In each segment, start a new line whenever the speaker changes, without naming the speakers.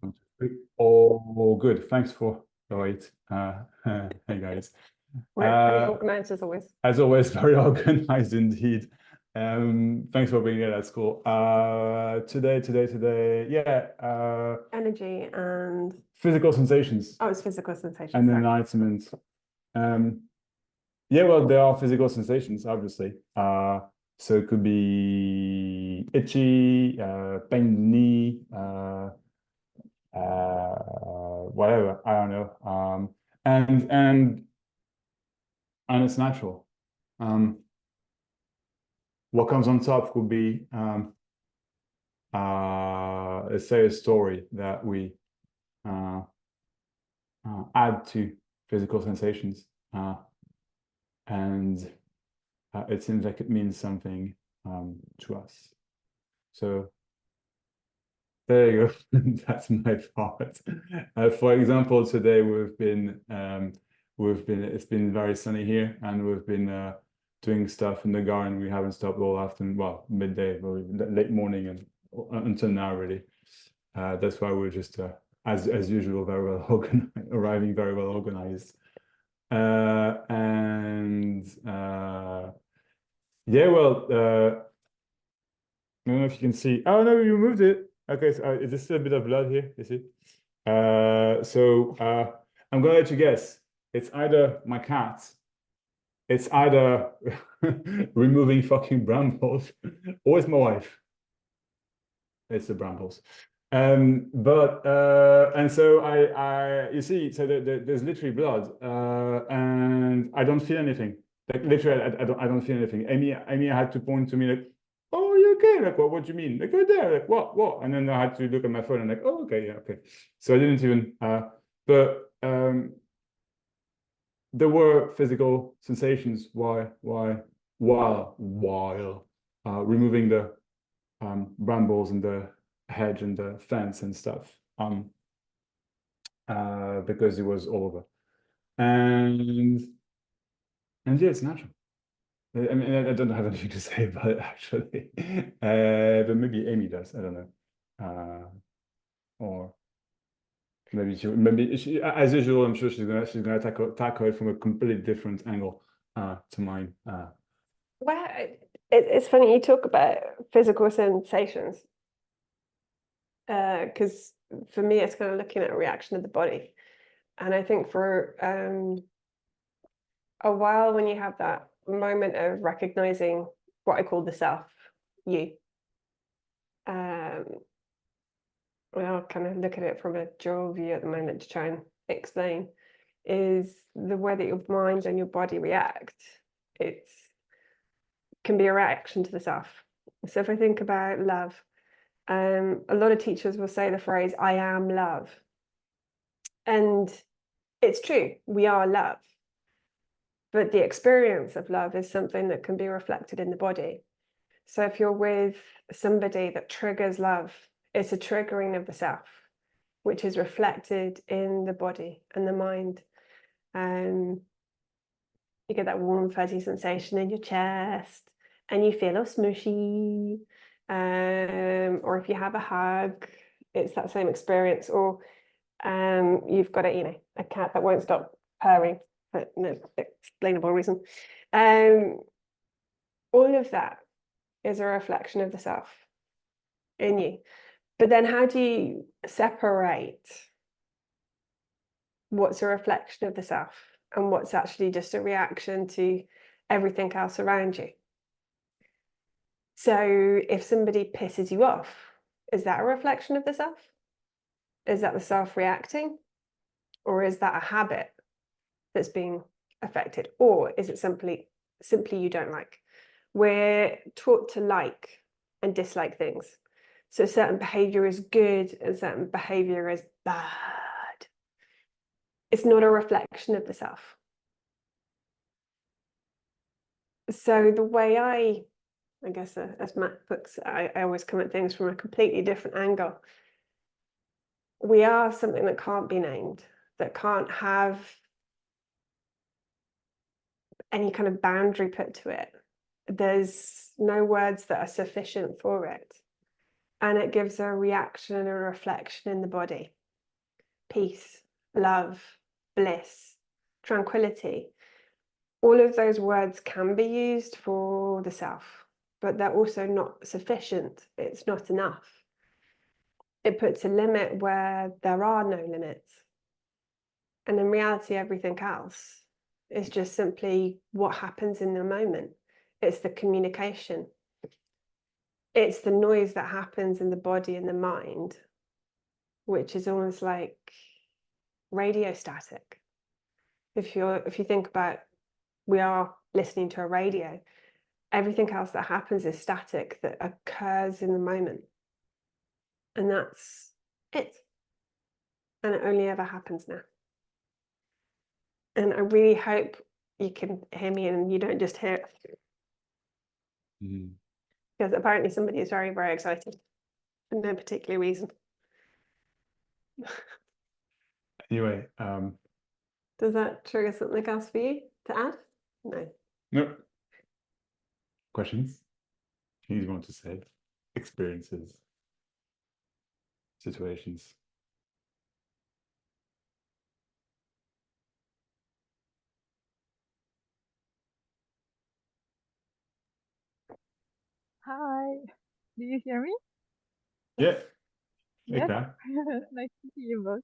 1, 2, 3. Oh, good. Thanks for the wait. Hey guys.
We're pretty organized
As always, very organized indeed. Thanks for being here. That's cool. Today, yeah.
Energy and
Physical sensations
it's physical sensations.
and
Sorry.
enlightenment. Yeah, well, there are physical sensations, obviously. So it could be itchy, pain in the knee, whatever. I don't know. And it's natural. What comes on top would be, let's say, a story that we uh, add to physical sensations, and it seems like it means something to us. So there you go. That's my part. For example, today it's been very sunny here, and we've been doing stuff in the garden. We haven't stopped all afternoon, well, midday, or late morning, and until now, really. That's why we're just as usual, very well organized, arriving very well organized. Yeah, well, I don't know if you can see. Oh no, you moved it. Okay, so there's still a bit of blood here. You see? I'm gonna let you guess. It's either my cat, it's either removing fucking brambles, or it's my wife. It's the brambles. And so you see, so there's literally blood, and I don't feel anything. Like literally, I don't feel anything. Amy had to point to me like, "Oh, you okay?" Like, what do you mean? Like, right there. Like, what? And then I had to look at my phone and like, "Oh, okay, yeah, okay." So I didn't even. But there were physical sensations. While removing the brambles and the hedge and the fence and stuff, because it was all over. And yeah, it's natural. I mean, I don't have anything to say about it actually, but maybe Amy does. I don't know, or maybe as usual. I'm sure she's gonna tackle it from a completely different angle to mine.
Well, it's funny you talk about physical sensations, because for me it's kind of looking at a reaction of the body, and I think for a while when you have that moment of recognizing what I call the self, you, I'll kind of look at it from a dual view at the moment to try and explain, is the way that your mind and your body react. It can be a reaction to the self. So if I think about love, a lot of teachers will say the phrase, "I am love." And it's true, we are love. But the experience of love is something that can be reflected in the body. So if you're with somebody that triggers love, it's a triggering of the self, which is reflected in the body and the mind. You get that warm, fuzzy sensation in your chest, and you feel all smushy. Or if you have a hug, it's that same experience. Or you've got a cat that won't stop purring for no explainable reason. All of that is a reflection of the self in you. But then how do you separate what's a reflection of the self and what's actually just a reaction to everything else around you? So if somebody pisses you off, is that a reflection of the self? Is that the self reacting? Or is that a habit that's being affected? Or is it simply you don't like? We're taught to like and dislike things. So certain behavior is good and certain behavior is bad. It's not a reflection of the self. So the way I guess as Matt puts, I always come at things from a completely different angle. We are something that can't be named, that can't have any kind of boundary put to it. There's no words that are sufficient for it. and it gives a reaction and a reflection in the body. Peace, love, bliss, tranquility. All of those words can be used for the self, but they're also not sufficient. It's not enough. It puts a limit where there are no limits. And in reality, everything else is just simply what happens in the moment. It's the communication. It's the noise that happens in the body and the mind, which is almost like radio static. If you think about, we are listening to a radio, everything else that happens is static, that occurs in the moment. And that's it. And it only ever happens now. And I really hope you can hear me and you don't just hear it.
Mm.
Because apparently somebody is very, very excited for no particular reason.
Anyway,
Does that trigger something else for you to add? No.
no questions. Things you want to say? Experiences, situations.
Hi, do you hear me?
Yeah.
Yes.
Ikra.
Nice to see you both.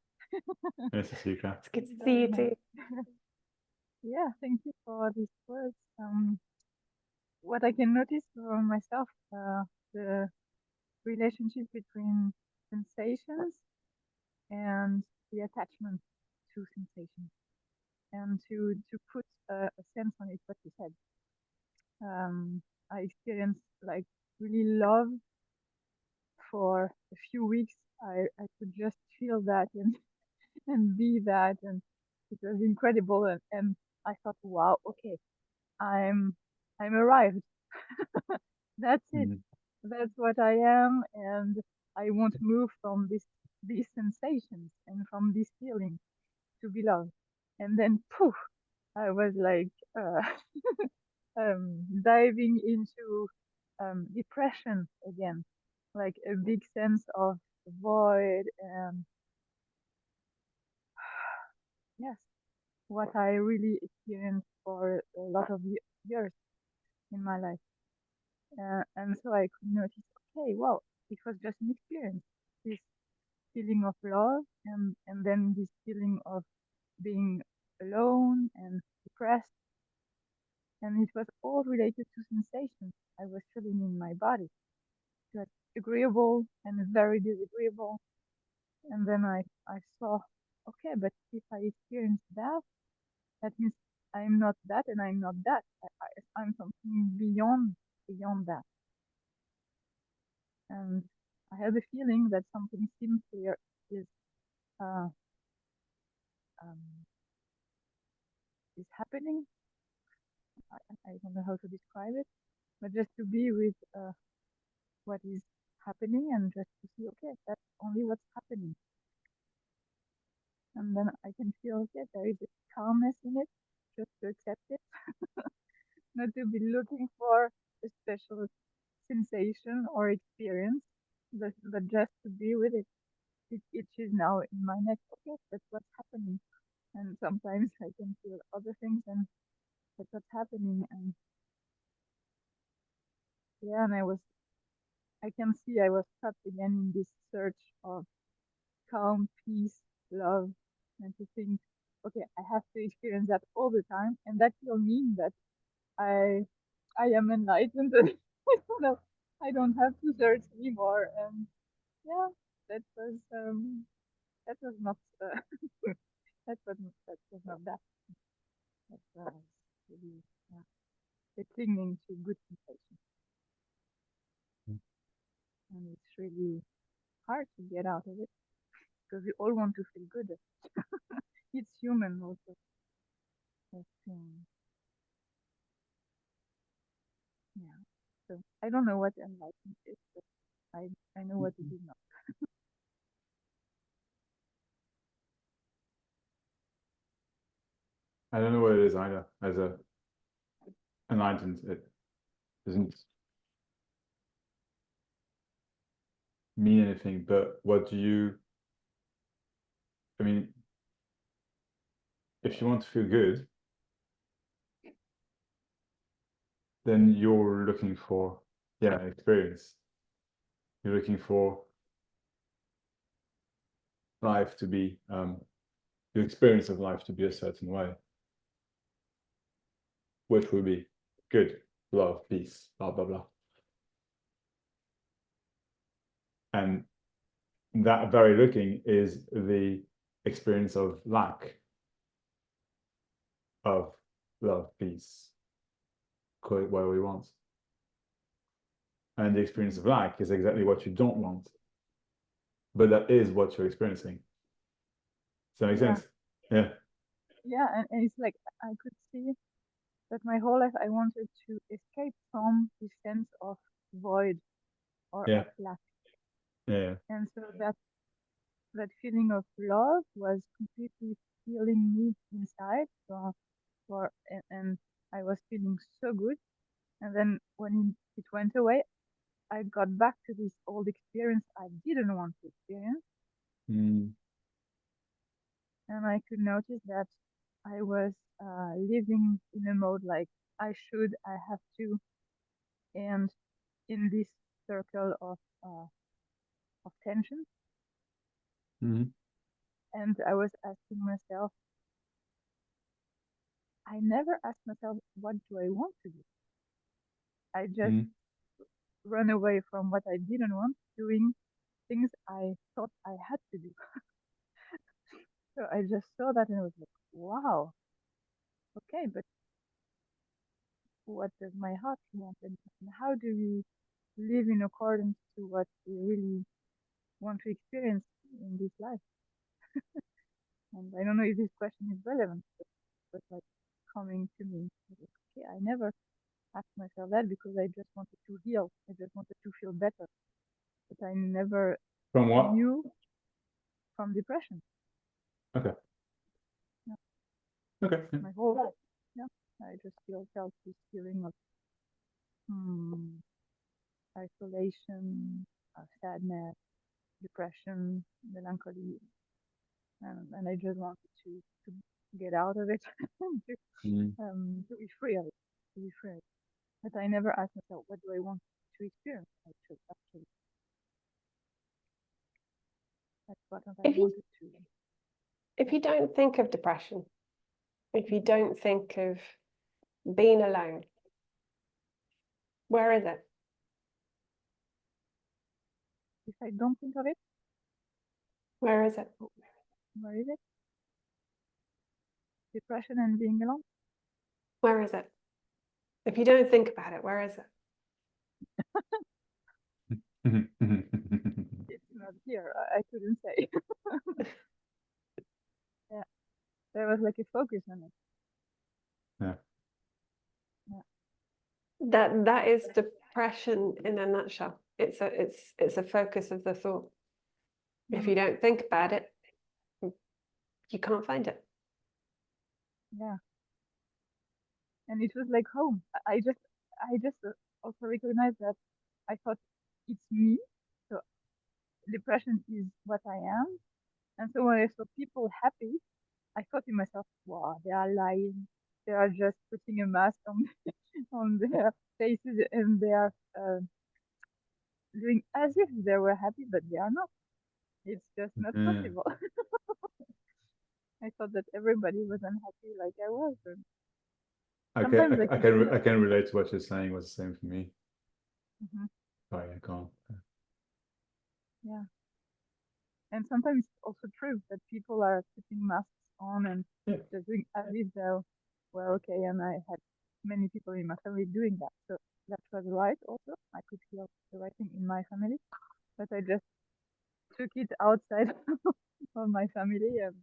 Nice to see you, Ikra.
It's good to see you too.
Yeah, thank you for these words. What I can notice for myself, the relationship between sensations and the attachment to sensations, and to put a sense on it, what you said. I experienced like really love for a few weeks. I could just feel that and be that, and it was incredible. And I thought, wow, okay, I'm arrived. That's it.
Mm.
That's what I am, and I won't move from these sensations and from this feeling to be loved. And then poof, I was like diving into depression again, like a big sense of void. And yes, what I really experienced for a lot of years in my life. And so I could notice, okay, well, it was just an experience. This feeling of love, and then this feeling of being alone and depressed. And it was all related to sensations I was feeling in my body. It was agreeable and very disagreeable. And then I saw, okay, but if I experience that, that means I'm not that and I'm not that. I'm something beyond that. And I had the feeling that something simpler is uh, um, is happening. I don't know how to describe it, but just to be with what is happening and just to see, okay, that's only what's happening. And then I can feel, okay, there is a calmness in it, just to accept it, not to be looking for a special sensation or experience, but just to be with it. It itches now in my neck. Okay, that's what's happening. And sometimes I can feel other things, and that's what's happening. And yeah, and I can see I was trapped again in this search of calm, peace, love, and to think, okay, I have to experience that all the time, and that will mean that I I am enlightened. And I don't know, I don't have to search anymore. And yeah, that was that was not that was not that. That was really yeah, the clinging to good sensations, and it's really hard to get out of it because we all want to feel good. It's human also. But, yeah. So I don't know what enlightenment is, but I know what it is not.
I don't know what it is either. As a enlightened, it isn't. mean anything, but what do you, I mean, if you want to feel good, then you're looking for, yeah, experience. You're looking for life to be, the experience of life to be a certain way, which will be good, love, peace, blah, blah, blah. And that very looking is the experience of lack of love, peace, call it whatever we want. And the experience of lack is exactly what you don't want, but that is what you're experiencing. Does that make
Yeah.
sense? Yeah.
Yeah, and it's like I could see that my whole life I wanted to escape from the sense of void or
Yeah.
of lack.
Yeah.
And so that feeling of love was completely filling me inside and I was feeling so good. And then when it went away, I got back to this old experience I didn't want to experience.
Mm.
And I could notice that I was living in a mode like I have to, and in this circle of tension.
Mm.
And I was asking myself, I never asked myself, what do I want to do? I just
Mm.
run away from what I didn't want, doing things I thought I had to do. So I just saw that and I was like, wow, okay, but what does my heart want? And how do we live in accordance to what we really want to experience in this life? And I don't know if this question is relevant, but like coming to me, like, okay, I never asked myself that because I just wanted to heal. I just wanted to feel better. But I never
From what?
knew from depression.
Okay.
Yeah.
Okay.
My whole life. Yeah. I just felt this feeling of isolation, sadness, depression, melancholy. And I just wanted to get out of it,
Mm.
to be free of it, to be free of it. But I never asked myself, what do I want to experience? Actually, that's what I
If you
wanted to.
if you don't think of depression, if you don't think of being alone, where is it?
If I don't think of it,
Where is it?
where is it? Depression and being alone?
Where is it? If you don't think about it, where is it?
It's not here. I couldn't say. Yeah, there was like a focus on it.
Yeah.
Yeah. That is depression in a nutshell. It's a focus of the thought. If you don't think about it, you can't find it.
Yeah, and it was like home. I just also recognized that I thought it's me. So depression is what I am. And so when I saw people happy, I thought to myself, wow, they are lying. They are just putting a mask on on their faces and they are doing as if they were happy, but they are not. It's just not
Yeah.
possible. I thought that everybody was unhappy like I was. And sometimes I could feel.
I can relate to what you're saying. Was the same for me.
Mhm.
Sorry, I can't.
Yeah. And sometimes it's also true that people are putting masks on and
Yeah.
just doing as if they were okay. And I had many people in my family doing that. So that was right also. I could feel the right thing in my family. But I just took it outside of my family. And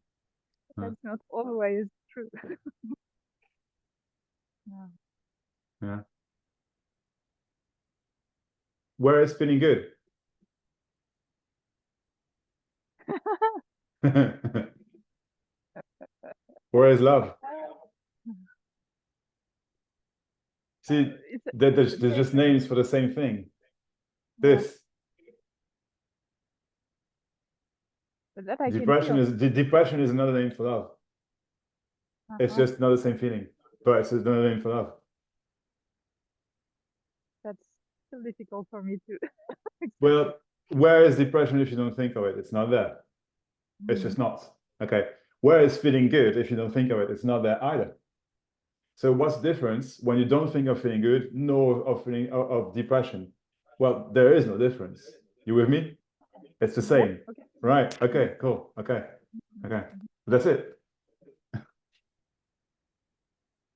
that's not always true. Yeah.
Yeah. Where is feeling good? Where is love? See,
It's
there's
okay.
just names for the same thing.
Yeah.
This.
but that I can
Depression
feel.
depression is another name for love. It's just not the same feeling, but it's another name for love.
That's still difficult for me to accept.
Well, where is depression if you don't think of it? It's not there. It's just not. Okay. Where is feeling good if you don't think of it? It's not there either. So what's the difference when you don't think of feeling good, nor of feeling of depression? Well, there is no difference. You with me? It's the same.
Okay.
Right. Okay, cool. Okay. Okay. That's it.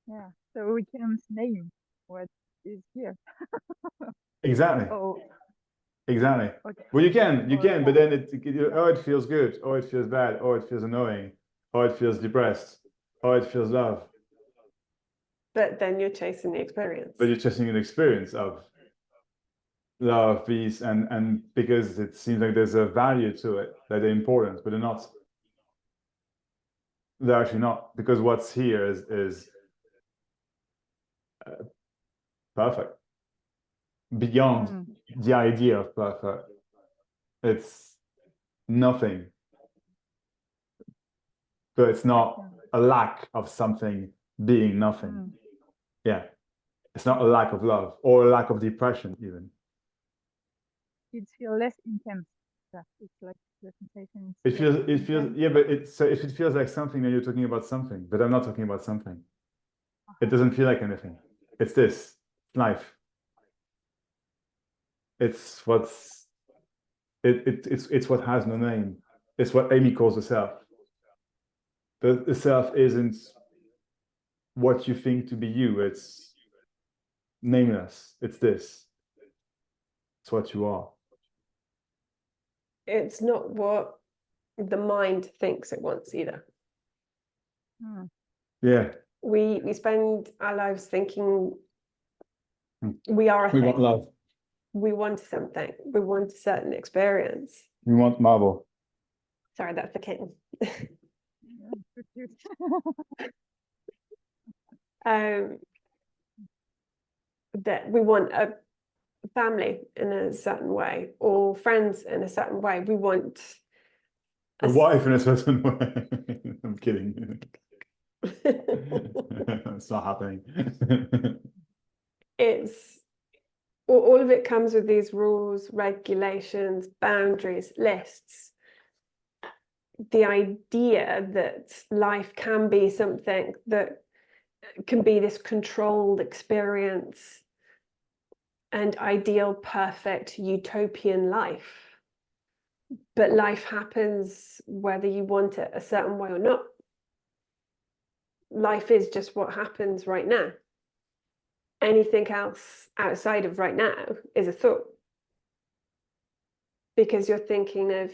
Yeah. So we can name what is here.
Exactly.
Oh,
Exactly.
okay.
Well, you can,
Or
but then oh, it feels good. Oh, it feels bad. Oh, it feels annoying. Oh, it feels depressed. Oh, it feels love.
But then you're chasing the experience.
But you're chasing an experience of love, peace, and because it seems like there's a value to it, that they're important, but they're not. They're actually not, because what's here is perfect. Beyond the idea of perfect, it's nothing. But it's not a lack of something being nothing. Yeah. It's not a lack of love or a lack of depression, even.
it feels less intense. Yeah, it's like the sensation.
It feels, yeah, but so if it feels like something, then you're talking about something, but I'm not talking about something. It doesn't feel like anything. It's this life. It's it's what has no name. It's what Amy calls the self. The self isn't what you think to be you. It's nameless. It's this. It's what you are.
It's not what the mind thinks it wants either.
Yeah.
We spend our lives thinking we are a thing.
want love.
We want something. We want a certain experience.
We want marble.
Sorry, that's the kitten. That we want a family in a certain way, or friends in a certain way. We want
a wife in a certain way. I'm kidding. It's not happening.
It's all of it comes with these rules, regulations, boundaries, lists. The idea that life can be something that can be this controlled experience and ideal, perfect, utopian life. But life happens whether you want it a certain way or not. Life is just what happens right now. Anything else outside of right now is a thought. Because you're thinking of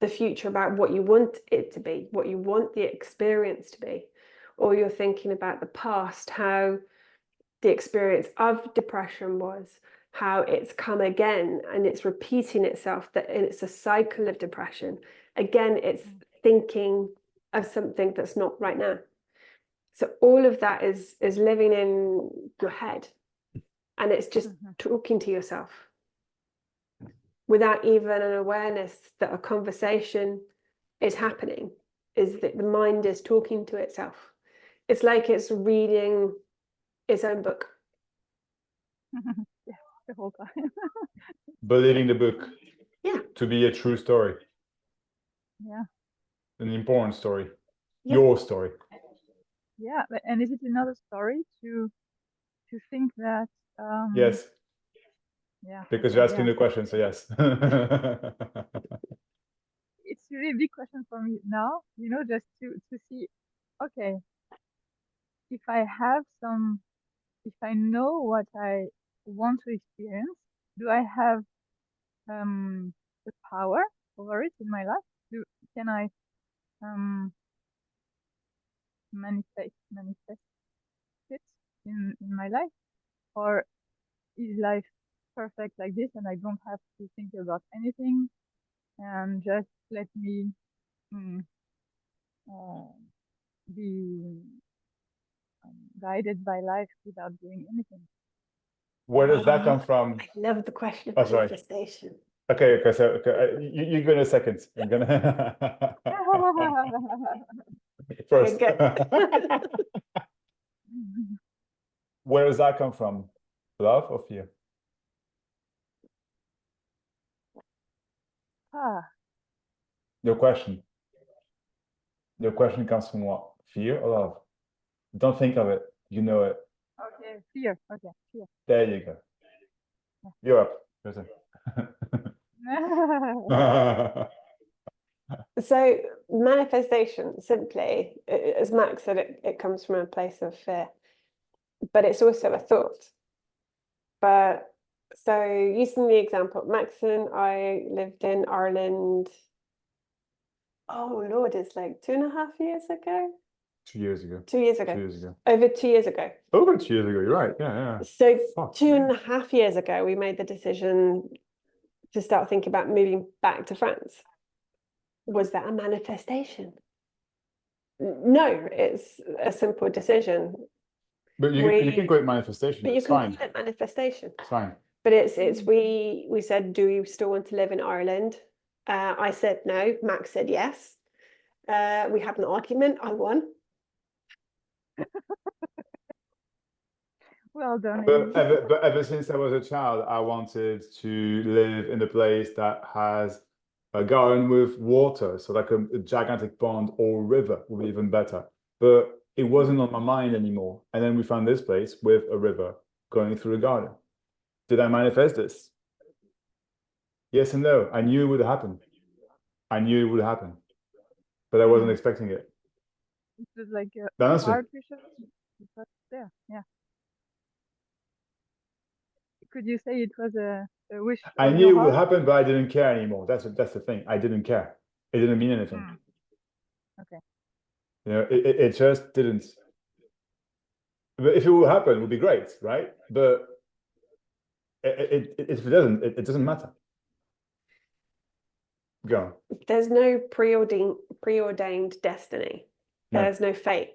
the future about what you want it to be, what you want the experience to be. Or you're thinking about the past, how the experience of depression was, how it's come again and it's repeating itself, that it's a cycle of depression. Again, it's thinking of something that's not right now. So all of that is living in your head, and it's just talking to yourself without even an awareness that a conversation is happening, is that the mind is talking to itself. It's like it's reading its own book.
Yeah, the whole time.
Believing the book.
Yeah.
To be a true story.
Yeah.
An important story.
Yeah.
Your story.
Yeah, and is it another story to think that?
Yes.
Yeah.
Because you're asking the question, so yes.
It's really a big question for me now, just to see, okay, if I know what I want to experience, do I have the power over it in my life? Can I manifest it in my life, or is life perfect like this and I don't have to think about anything and just let me be guided by life without doing anything?
Where does that come from?
I love the question of
Oh, sorry.
manifestation.
Okay, okay, so okay, you go in a second. I'm gonna first.
Okay,
Where does that come from? Love or fear?
Ah,
Your question. Your question comes from what? Fear or love? Don't think of it. You know it.
okay, fear. Okay, fear.
There you go. You're up. Your turn.
so manifestation, simply, as Max said, it comes from a place of fear, but it's also a thought. But so using the example, Max and I lived in Ireland. Oh Lord, it's like 2.5 years ago.
2 years ago.
2 years ago.
2 years ago.
Over 2 years ago.
Over 2 years ago. You're right. Yeah, yeah.
So
Fuck,
2.5 years ago, we made the decision to start thinking about moving back to France. Was that a manifestation? No, it's a simple decision.
But you can call it manifestation.
But you
It's
can
fine.
call it manifestation.
It's fine.
But it's we said, do we still want to live in Ireland? I said no. Max said yes. We had an argument. I won.
Well done.
But
Amy.
ever since I was a child, I wanted to live in a place that has a garden with water, so like a gigantic pond or river would be even better. But it wasn't on my mind anymore. And then we found this place with a river going through the garden. Did I manifest this? Yes and no. I knew it would happen. I knew it would happen, but I wasn't expecting it.
It was like
The
a
answer.
hard pressure. It was there. Yeah. Could you say it was a wish
I
from
knew it
your
would
heart?
happen, but I didn't care anymore. That's the thing. I didn't care. It didn't mean anything.
Mm. Okay.
You know, it just didn't. But if it will happen, it would be great, right? But if it doesn't, it doesn't matter. Go on.
There's no preordained destiny.
No.
There's no fate.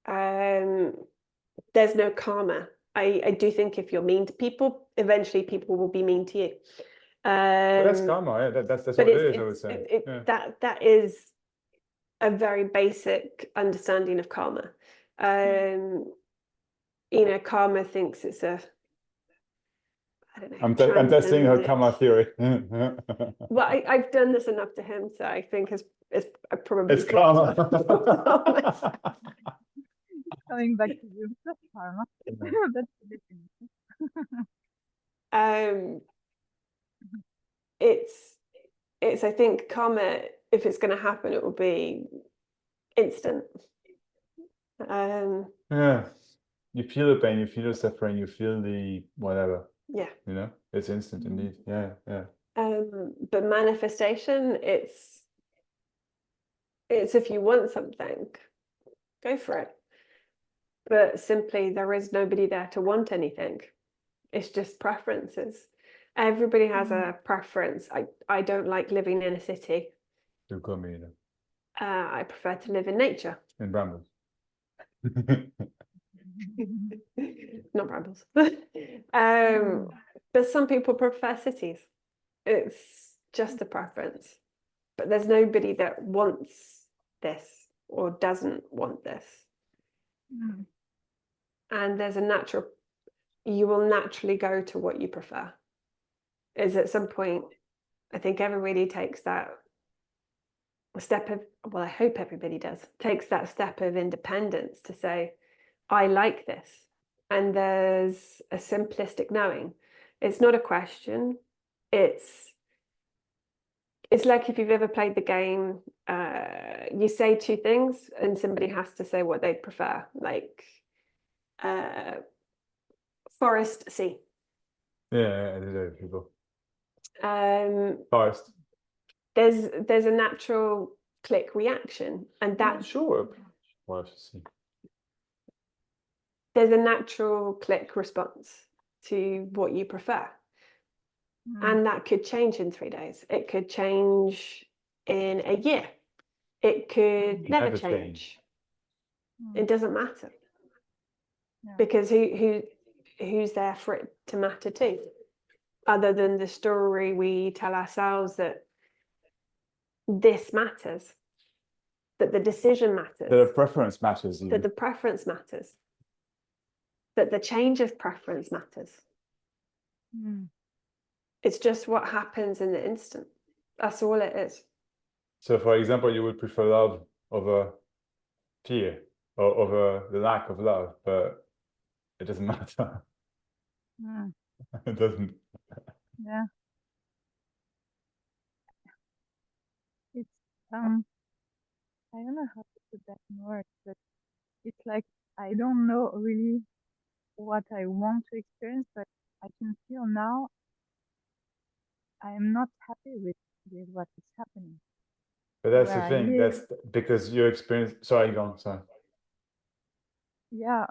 There's no karma. I do think if you're mean to people, eventually people will be mean to you.
But that's karma. Yeah, that's
But
what it is, I would say. Yeah.
that is a very basic understanding of karma. You know, karma thinks it's a, I don't know.
I'm testing her
transcendent.
karma theory.
Well, I've done this enough to him, so I think it's probably
It's karma.
Coming back to you. That's karma.
Yeah.
That's the definition.
It's I think karma, if it's going to happen, it will be instant.
Yeah. You feel the pain, you feel the suffering, you feel the whatever.
Yeah.
You know, it's instant indeed. Yeah, yeah.
But manifestation, it's if you want something, go for it. But simply, there is nobody there to want anything. It's just preferences. Everybody has a preference. I don't like living in a city.
Don't call me either.
I prefer to live in nature.
In brambles.
Not brambles. But some people prefer cities. It's just a preference. But there's nobody that wants this or doesn't want this.
Mm.
And there's a natural, you will naturally go to what you prefer. Is at some point, I think everybody takes that step of, well, I hope everybody does, takes that step of independence to say, I like this. And there's a simplistic knowing. It's not a question. It's like if you've ever played the game, you say two things and somebody has to say what they prefer, like forest, sea.
Yeah, I do that, people. Forest.
There's a natural click reaction, and that
Sure. Forest, sea.
there's a natural click response to what you prefer. And that could change in 3 days. It could change in a year. It could never change. It doesn't matter.
Yeah.
Because who's there for it to matter too? other than the story we tell ourselves that this matters, that the decision matters,
The preference matters even.
that the preference matters, that the change of preference matters.
Mm.
It's just what happens in the instant. That's all it is.
So for example, you would prefer love over fear or over the lack of love, but it doesn't matter.
Mm.
It doesn't.
Yeah. It's I don't know how to put that in words, but it's like I don't know really what I want to experience, but I can feel now I am not happy with what is happening.
But that's
Where
the
I
thing.
live.
That's because your experience. Sorry, go on. Sorry.
Yeah,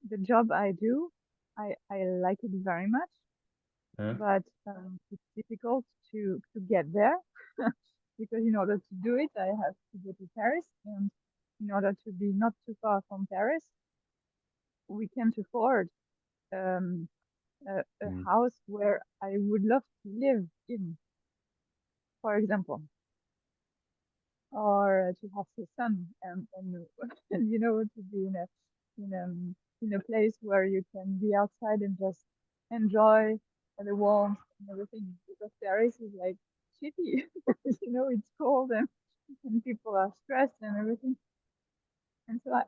the job I do, I like it very much,
Yeah.
but it's difficult to get there because in order to do it, I have to go to Paris, and in order to be not too far from Paris, we can't afford a
Mm.
house where I would love to live in, for example, or to have the sun and you know, to be in a in a place where you can be outside and just enjoy the warmth and everything. Because Paris is like shitty, you know, it's cold and people are stressed and everything. And so I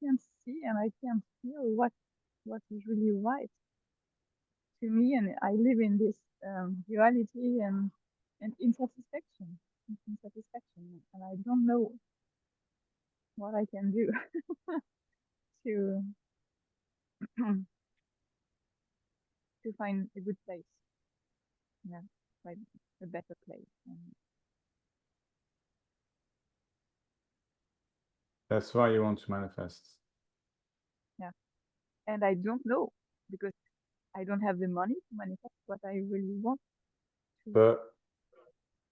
can't see and I can't feel what is really right to me, and I live in this duality and insatisfaction, and I don't know what I can do to to find a good place, yeah, like a better place.
That's why you want to manifest.
Yeah, and I don't know because I don't have the money to manifest what I really want to
But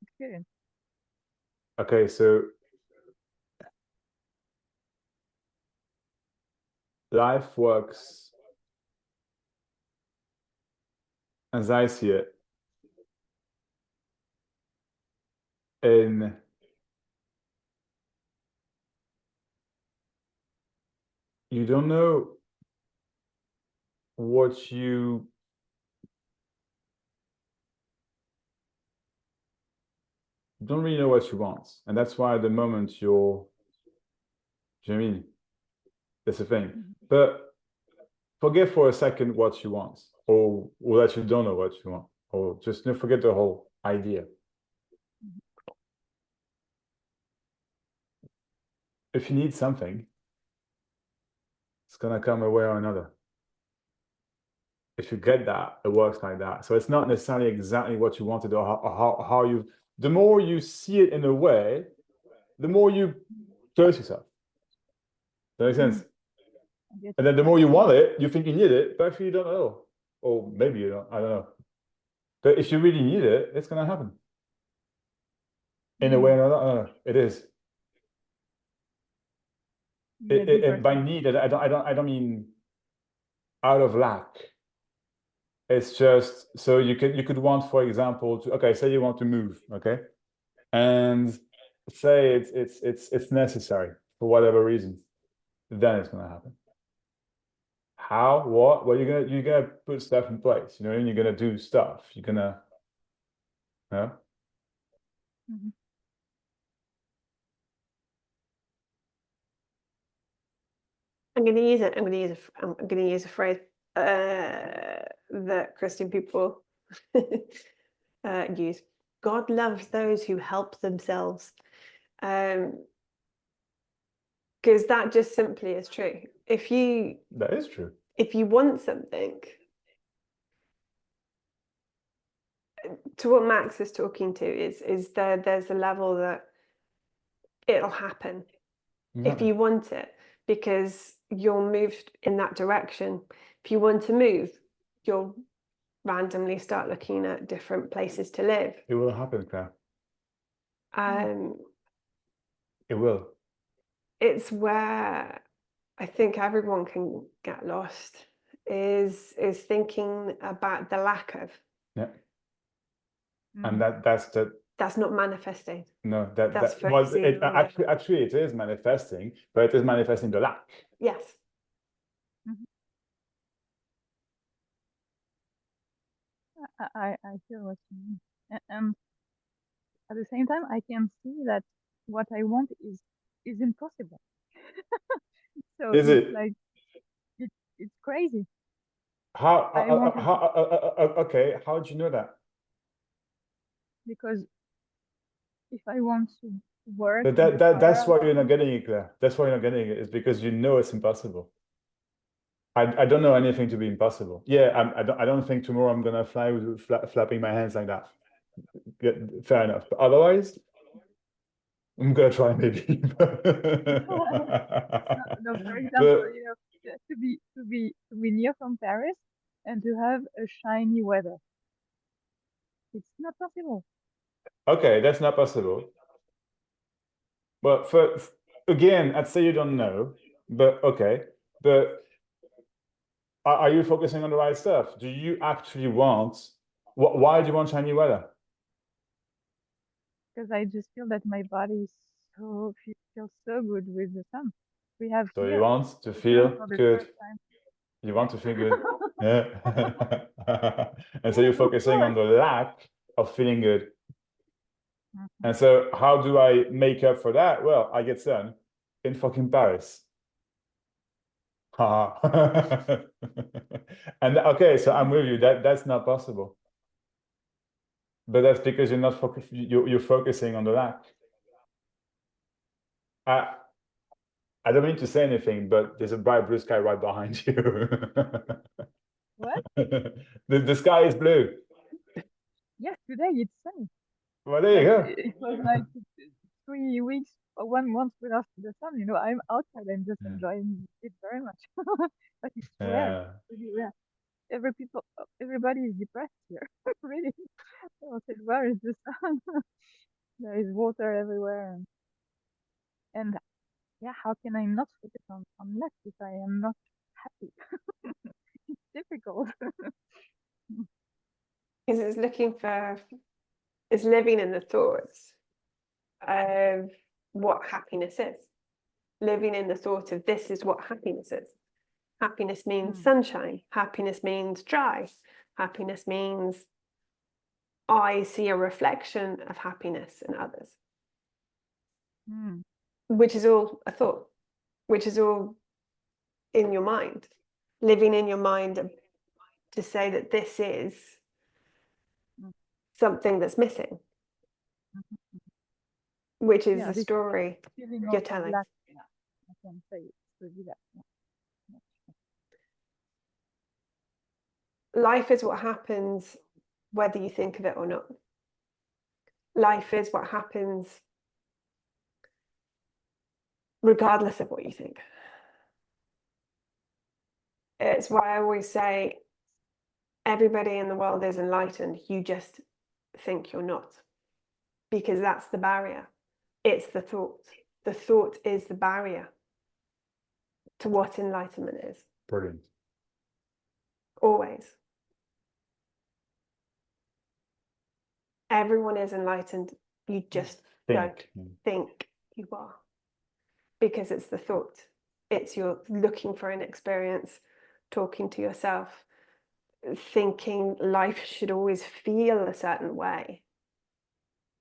experience.
okay, so life works as I see it in you don't know what you don't really know what you want, and that's why at the moment you're. Do you know what I mean? That's the thing.
Mhm.
But forget for a second what you want, or that you don't know what you want, or just forget the whole idea. If you need something, it's gonna come a way or another. If you get that, it works like that. So it's not necessarily exactly what you wanted or how you. The more you see it in a way, the more you close yourself. Does that make sense?
I get
And
it.
then the more you want it, you think you need it, but actually you don't know. Or maybe you don't. I don't know. But if you really need it, it's gonna happen. In a way or another, I don't know. It is.
In a deeper
By
sense.
need, I don't mean out of lack. It's just so you could want, for example, to say you want to move, okay, and say it's necessary for whatever reason, then it's gonna happen. How? What? Well, you're gonna put stuff in place, you know, and you're gonna do stuff. You're gonna, you know.
Mm-hmm.
I'm going to use a phrase that Christian people use. God loves those who help themselves. Because that just simply is true.
That is true.
If you want something, to what Max is talking to is there's a level that it'll happen if you want it, because you'll move in that direction. If you want to move, you'll randomly start looking at different places to live.
It will happen, Claire. It will.
It's where I think everyone can get lost is thinking about the lack of.
Yeah.
Mm.
And
That's not manifesting.
no,
That's
well,
focusing on it.
actually it is manifesting, but it is manifesting the lack.
Yes.
Mhm. I feel what you mean. And at the same time, I can see that what I want is impossible. So
Is
it's
it?
like it's crazy.
How,
I want it
okay, how do you know that?
because if I want to work
But
in the
that's
parallel
why you're not
world,
getting it, Claire. That's why you're not getting it. It's because you know it's impossible. I don't know anything to be impossible. Yeah, I don't think tomorrow I'm gonna fly with flapping my hands like that. Fair enough. But otherwise, I'm gonna try maybe.
no, for example,
But
to be near from Paris and to have a shiny weather, it's not possible.
okay, that's not possible. But again, I'd say you don't know. But okay, but are you focusing on the right stuff? Do you actually want? Why do you want shiny weather?
Because I just feel that my body feels so good with the sun. We have
So you
here
want to
the sun
feel
for the
good.
first time.
You want to feel good. Yeah. And so you're
Of
focusing on
course.
the lack of feeling good.
Mhm.
And so how do I make up for that? Well, I get sun in fucking Paris. Haha. And okay, so I'm with you. That's not possible. But that's because you're not focus you're focusing on the lack. I I don't mean to say anything, but there's a bright blue sky right behind you.
What?
The sky is blue.
Yes, today it's sunny,
Well, there you
but
go.
it was like 3 weeks or 1 month without the sun. I'm outside and just
Yeah.
enjoying it very much. But it's rare,
Yeah.
really rare. Everybody is depressed here. Really. I said, where is the sun? There is water everywhere, and yeah, how can I not focus on left if I am not happy? It's difficult.
Because it's living in the thoughts of what happiness is. Living in the thought of this is what happiness is. Happiness means
Mm.
sunshine. Happiness means dry. Happiness means I see a reflection of happiness in others,
Mm.
which is all a thought, which is all in your mind. Living in your mind to say that this is
Mm.
something that's missing,
Mhm.
which is
Yeah,
the
this
story
feeling
you're
of
telling.
lack. Yeah, I can say it's really that. Yeah.
Life is what happens whether you think of it or not. Life is what happens regardless of what you think. It's why I always say everybody in the world is enlightened. You just think you're not, because that's the barrier. It's the thought. The thought is the barrier to what enlightenment is.
Brilliant.
Always. Everyone is enlightened. You just don't think you are, because it's the thought. It's you're looking for an experience, talking to yourself, thinking life should always feel a certain way.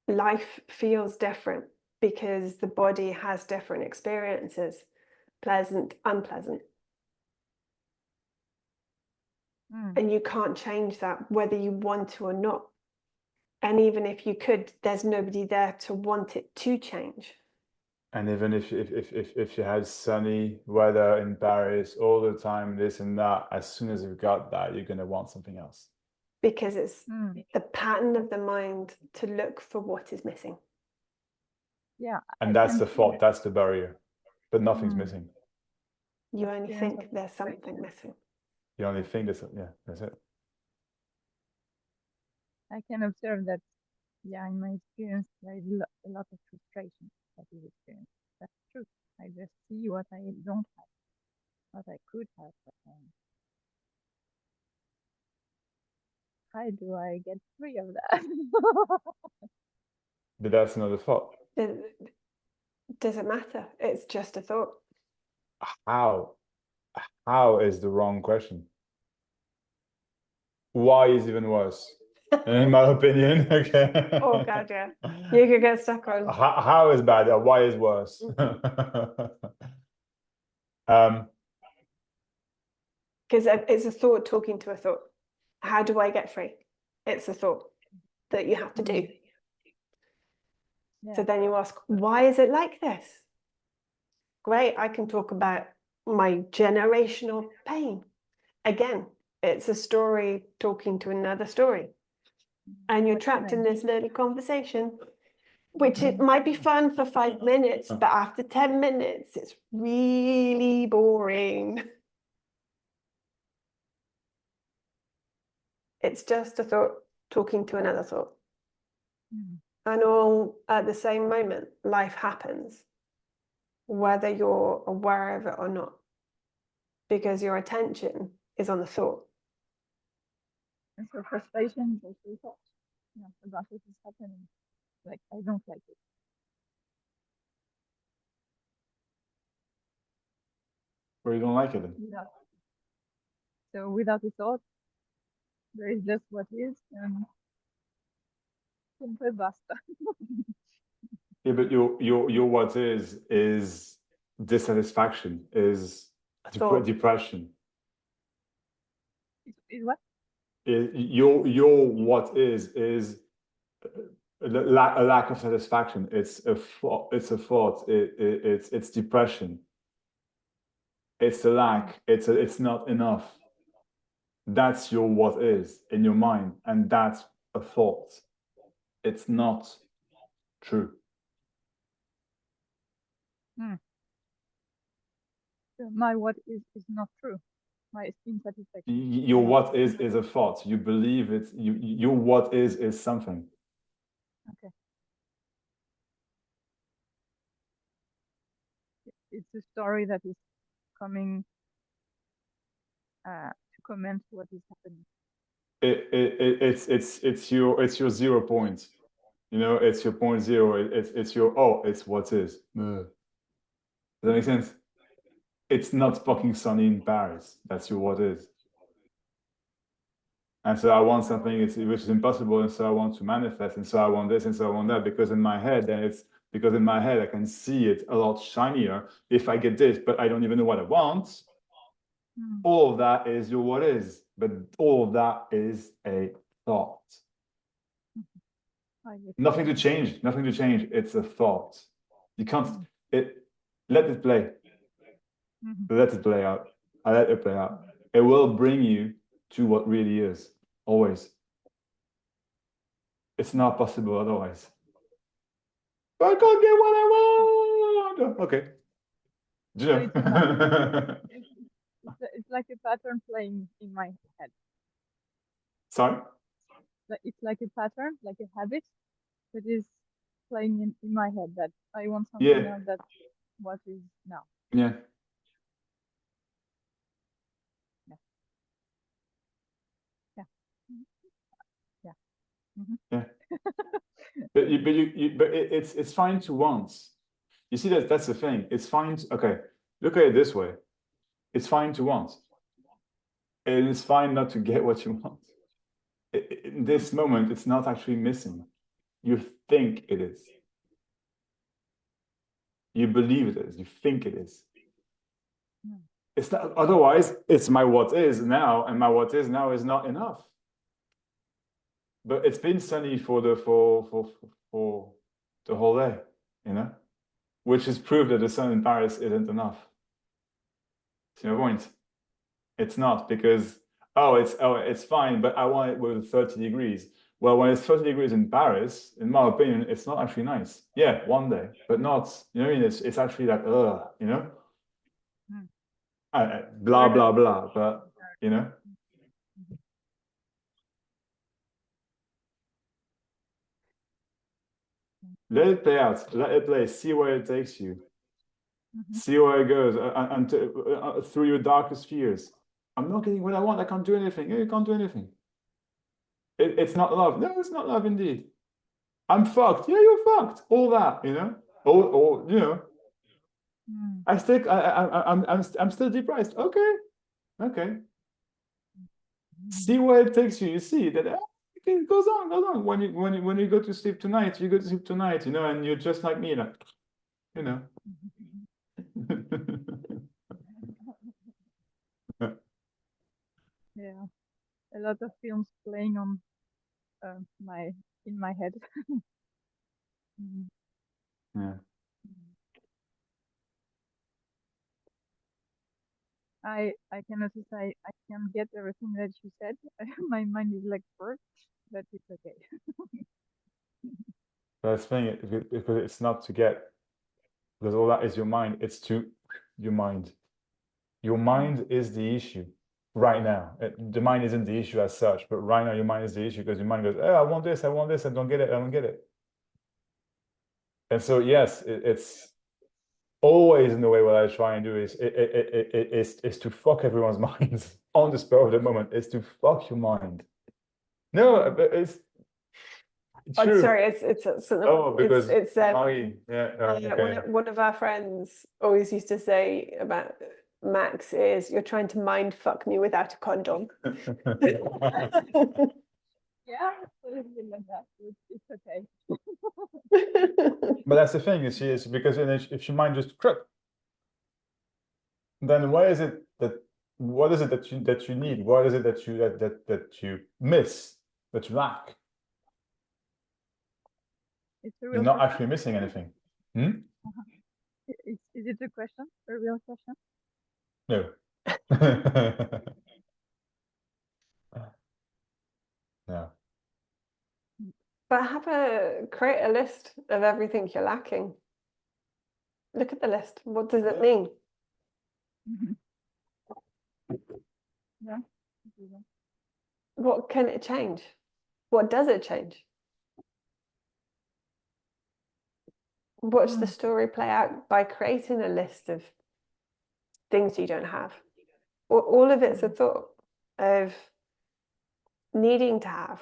Life feels different because the body has different experiences, pleasant, unpleasant.
Mm.
And you can't change that whether you want to or not. And even if you could, there's nobody there to want it to change.
And even if you had sunny weather in Paris all the time, this and that, as soon as you've got that, you're gonna want something else.
Because it's
Mm.
the pattern of the mind to look for what is missing.
Yeah,
And
I
that's
can
the
see
fault,
that.
that's the barrier. But nothing's
Mm.
missing.
You only
Experience of
think there's something
frustration.
missing.
You only think that's yeah, that's it.
I can observe that. Yeah, in my experience, there is a lot of frustration that is experienced. That's true. I just see what I don't have, what I could have. But, how do I get free of that?
But that's not a thought.
Does it matter? It's just a thought.
How? How is the wrong question. Why is even worse, in my opinion. Okay.
Oh God, yeah. You could get stuck on.
How is bad? Why is worse?
Because it's a thought talking to a thought. How do I get free? It's a thought that you have to do.
Yeah.
So then you ask, why is it like this? Great, I can talk about my generational pain. Again, it's a story talking to another story. And you're
What can
trapped
I
in
do?
this little conversation, which it might be fun for 5 minutes, but after 10 minutes, it's really boring. It's just a thought talking to another thought.
Mm.
And all at the same moment, life happens, whether you're aware of it or not, because your attention is on the thought.
And so frustration is also a thought, about what is happening. Like, I don't like it.
Or you don't like it then?
So without a thought, there is just what is, and simple basta.
Yeah, but your what is dissatisfaction, is
Thought.
depression.
Is what?
Your what is a lack of satisfaction. It's a thought. It's a thought. It's depression. It's a lack. It's not enough. That's your what is in your mind, and that's a thought. It's not true.
So my what is not true. My insatisfaction.
Your what is a thought. You believe it. Your what is something.
Okay. It's a story that is coming to comment what is happening.
It's your 0 point. It's your point zero. It's your it's what is. Does that make sense? It's not fucking sunny in Paris. That's your what is. And so I want something which is impossible, and so I want to manifest, and so I want this, and so I want that, because in my head, I can see it a lot shinier if I get this, but I don't even know what I want. All of that is your what is, but all of that is a thought. Nothing to change. It's a thought. You can't. Let it play. Let it play out. I let it play out. It will bring you to what really is. Always. It's not possible otherwise. I can't get what I want. Okay.
So it's like a pattern playing in my head.
Sorry?
It's like a pattern, like a habit that is playing in my head, that I want something else, that's what is now.
Yeah. Yeah. But it's fine to want. You see, that's the thing. It's fine. Okay, look at it this way. It's fine to want. And it's fine not to get what you want. In this moment, it's not actually missing. You think it is. You believe it is. You think it is. It's not. Otherwise, it's my what is now, and my what is now is not enough. But it's been sunny for the whole day, which is proof that the sun in Paris isn't enough. See my point? It's not, because it's fine, but I want it with 30 degrees. Well, when it's 30 degrees in Paris, in my opinion, it's not actually nice. Yeah, one day, but not. You know what I mean? It's actually like blah blah blah. But let it play out. Let it play. See where it takes you. See where it goes, through your darkest fears. I'm not getting what I want. I can't do anything. You can't do anything. It's not love. No, it's not love indeed. I'm fucked. Yeah, you're fucked. All that, you know. Or you know.
Mm.
I'm still depressed. Okay, okay. See where it takes you. You see that it goes on. When you go to sleep tonight, you go to sleep tonight, you know, and you're just like me, like, you know.
Yeah, a lot of films playing on in my head. Mm.
Yeah.
I can also say I can get everything that you said. My mind is like burst, but it's okay.
That's the thing, because it's not to get, because all that is your mind. It's to your mind. Your mind is the issue right now. The mind isn't the issue as such, but right now your mind is the issue because your mind goes, "Oh, I want this, I don't get it, I don't get it." And so yes, it's always in the way what I try and do is to fuck everyone's minds on the spur of the moment. Is to fuck your mind. No, but it's
Oh,
true.
sorry, it's something.
Oh, because
it's
okay.
one of our friends always used to say about Max is you're trying to mind fuck me without a condom.
Yeah, a little bit like that. It's okay.
But that's the thing, you see, is because if your mind just crap, then what is it that you need? What is it that you miss, that you lack?
It's a
You're
real
not
question.
actually missing anything. Hmm?
Is it a question? A real question?
No. No.
But create a list of everything you're lacking. Look at the list. What does it mean?
Yeah.
What can it change? What does it change? Watch the story play out by creating a list of things you don't have. All of it's a thought of needing to have.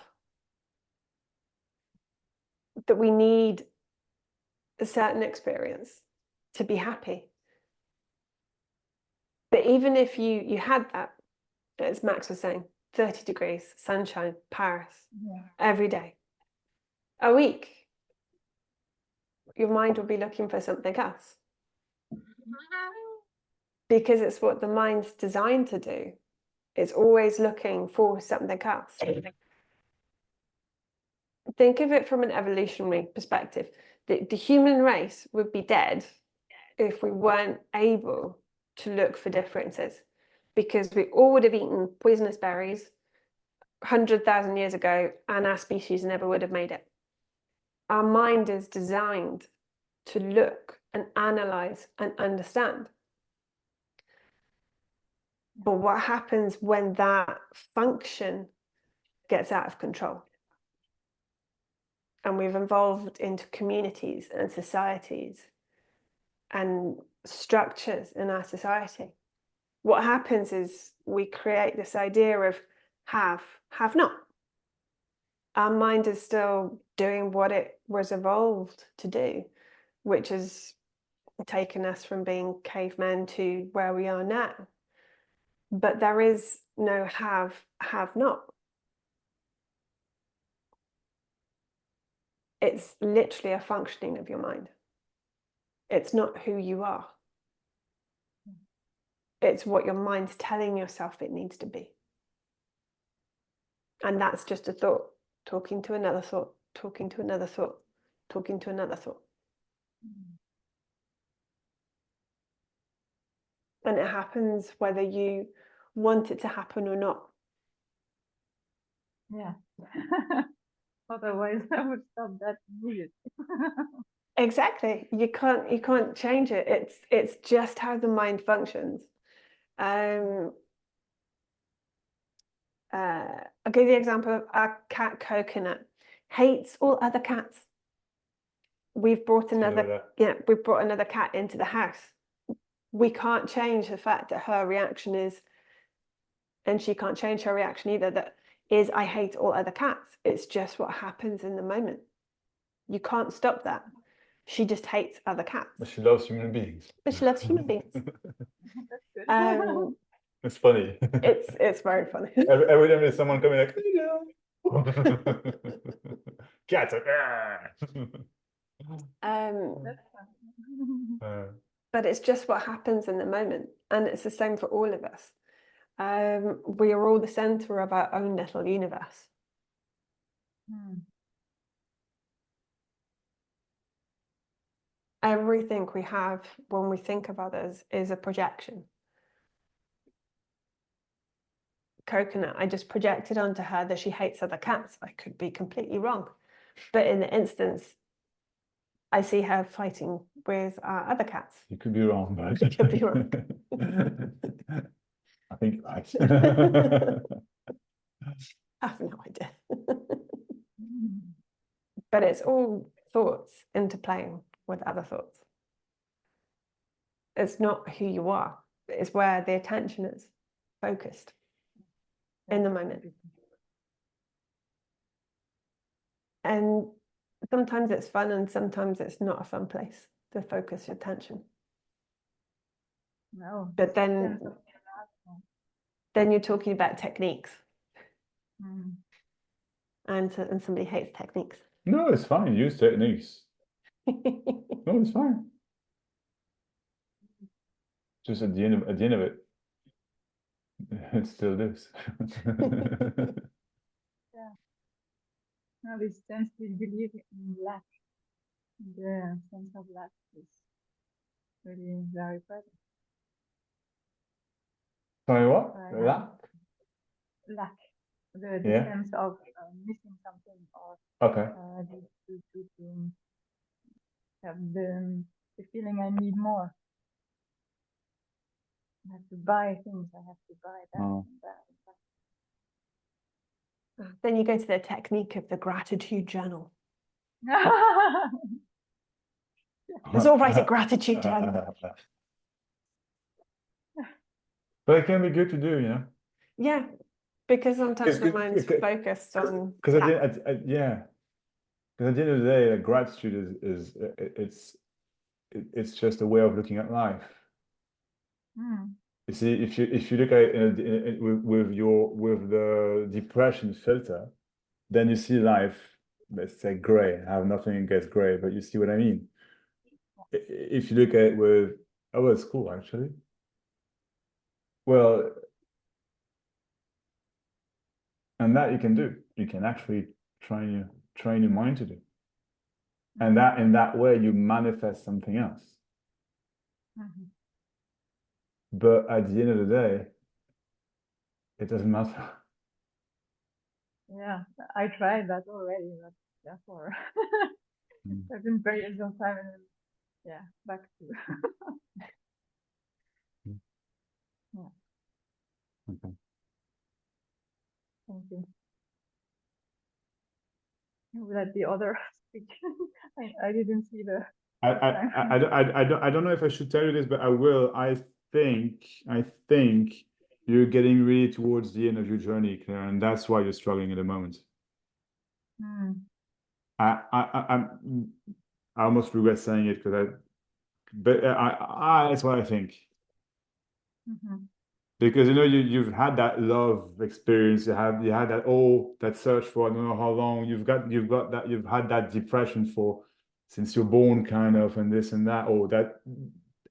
That we need a certain experience to be happy. But even if you had that, as Max was saying, 30 degrees, sunshine, Paris, every day, a week, your mind will be looking for something else. Because it's what the mind's designed to do. It's always looking for something else. Think of it from an evolutionary perspective. The human race would be dead if we weren't able to look for differences, because we all would have eaten poisonous berries 100,000 years ago and our species never would have made it. Our mind is designed to look and analyze and understand. But what happens when that function gets out of control? And we've evolved into communities and societies and structures in our society. What happens is we create this idea of have not. Our mind is still doing what it was evolved to do, which has taken us from being cavemen to where we are now. But there is no have not. It's literally a functioning of your mind. It's not who you are. It's what your mind's telling yourself it needs to be. And that's just a thought, talking to another thought, talking to another thought, talking to another thought. And it happens whether you want it to happen or not.
Yeah. Otherwise, I would stop that immediately.
Exactly. You can't change it. It's just how the mind functions. I'll give you the example of our cat Coconut hates all other cats. We've brought another cat into the house. We can't change the fact that her reaction is, and she can't change her reaction either, that is I hate all other cats. It's just what happens in the moment. You can't stop that. She just hates other cats.
But she loves human beings.
But she loves human beings.
That's good.
It's funny.
It's very funny.
Every time there's someone coming like, cats are
That's fun.
but it's just what happens in the moment, and it's the same for all of us. We are all the center of our own little universe. Everything we have when we think of others is a projection. Coconut, I just projected onto her that she hates other cats. I could be completely wrong, but in the instance, I see her fighting with other cats.
You could be wrong, but
You could be wrong.
I think you're right.
I have no idea. But it's all thoughts interplaying with other thoughts. It's not who you are. It's where the attention is focused in the moment. And sometimes it's fun and sometimes it's not a fun place to focus your attention.
No.
But then you're talking about techniques. And somebody hates techniques.
No, it's fine. Use techniques. No, it's fine. Just at the end of it, it's still this.
Yeah. No, this sense we believe in lack. The sense of lack is really very present.
Sorry, what?
Lack. Lack. The
Yeah.
sense of missing something, or
Okay.
to have the feeling I need more. I have to buy things. I have to buy that and that and that.
Then you go to the technique of the gratitude journal. Let's all write a gratitude journal.
But it can be good to do, you know.
Yeah, because sometimes the mind's focused on.
Because at the end of the day, gratitude is it's just a way of looking at life. You see, if you look at it with the depression filter, then you see life, let's say gray. I have nothing against gray, but you see what I mean. If you look at it with, oh, it's cool actually. Well, and that you can do. You can actually train your mind to do. And that in that way you manifest something else. But at the end of the day, it doesn't matter.
Yeah, I tried that already, but therefore I've been very long time and then, yeah, back to yeah.
Okay.
Thank you. Will that be other speech? I didn't see the
I don't know if I should tell you this, but I will. I think you're getting really towards the end of your journey, Claire, and that's why you're struggling at the moment. I almost regret saying it because that's what I think. Because you know you've had that love experience, you had that search for I don't know how long, you've had that depression for since you're born kind of, and this and that, or that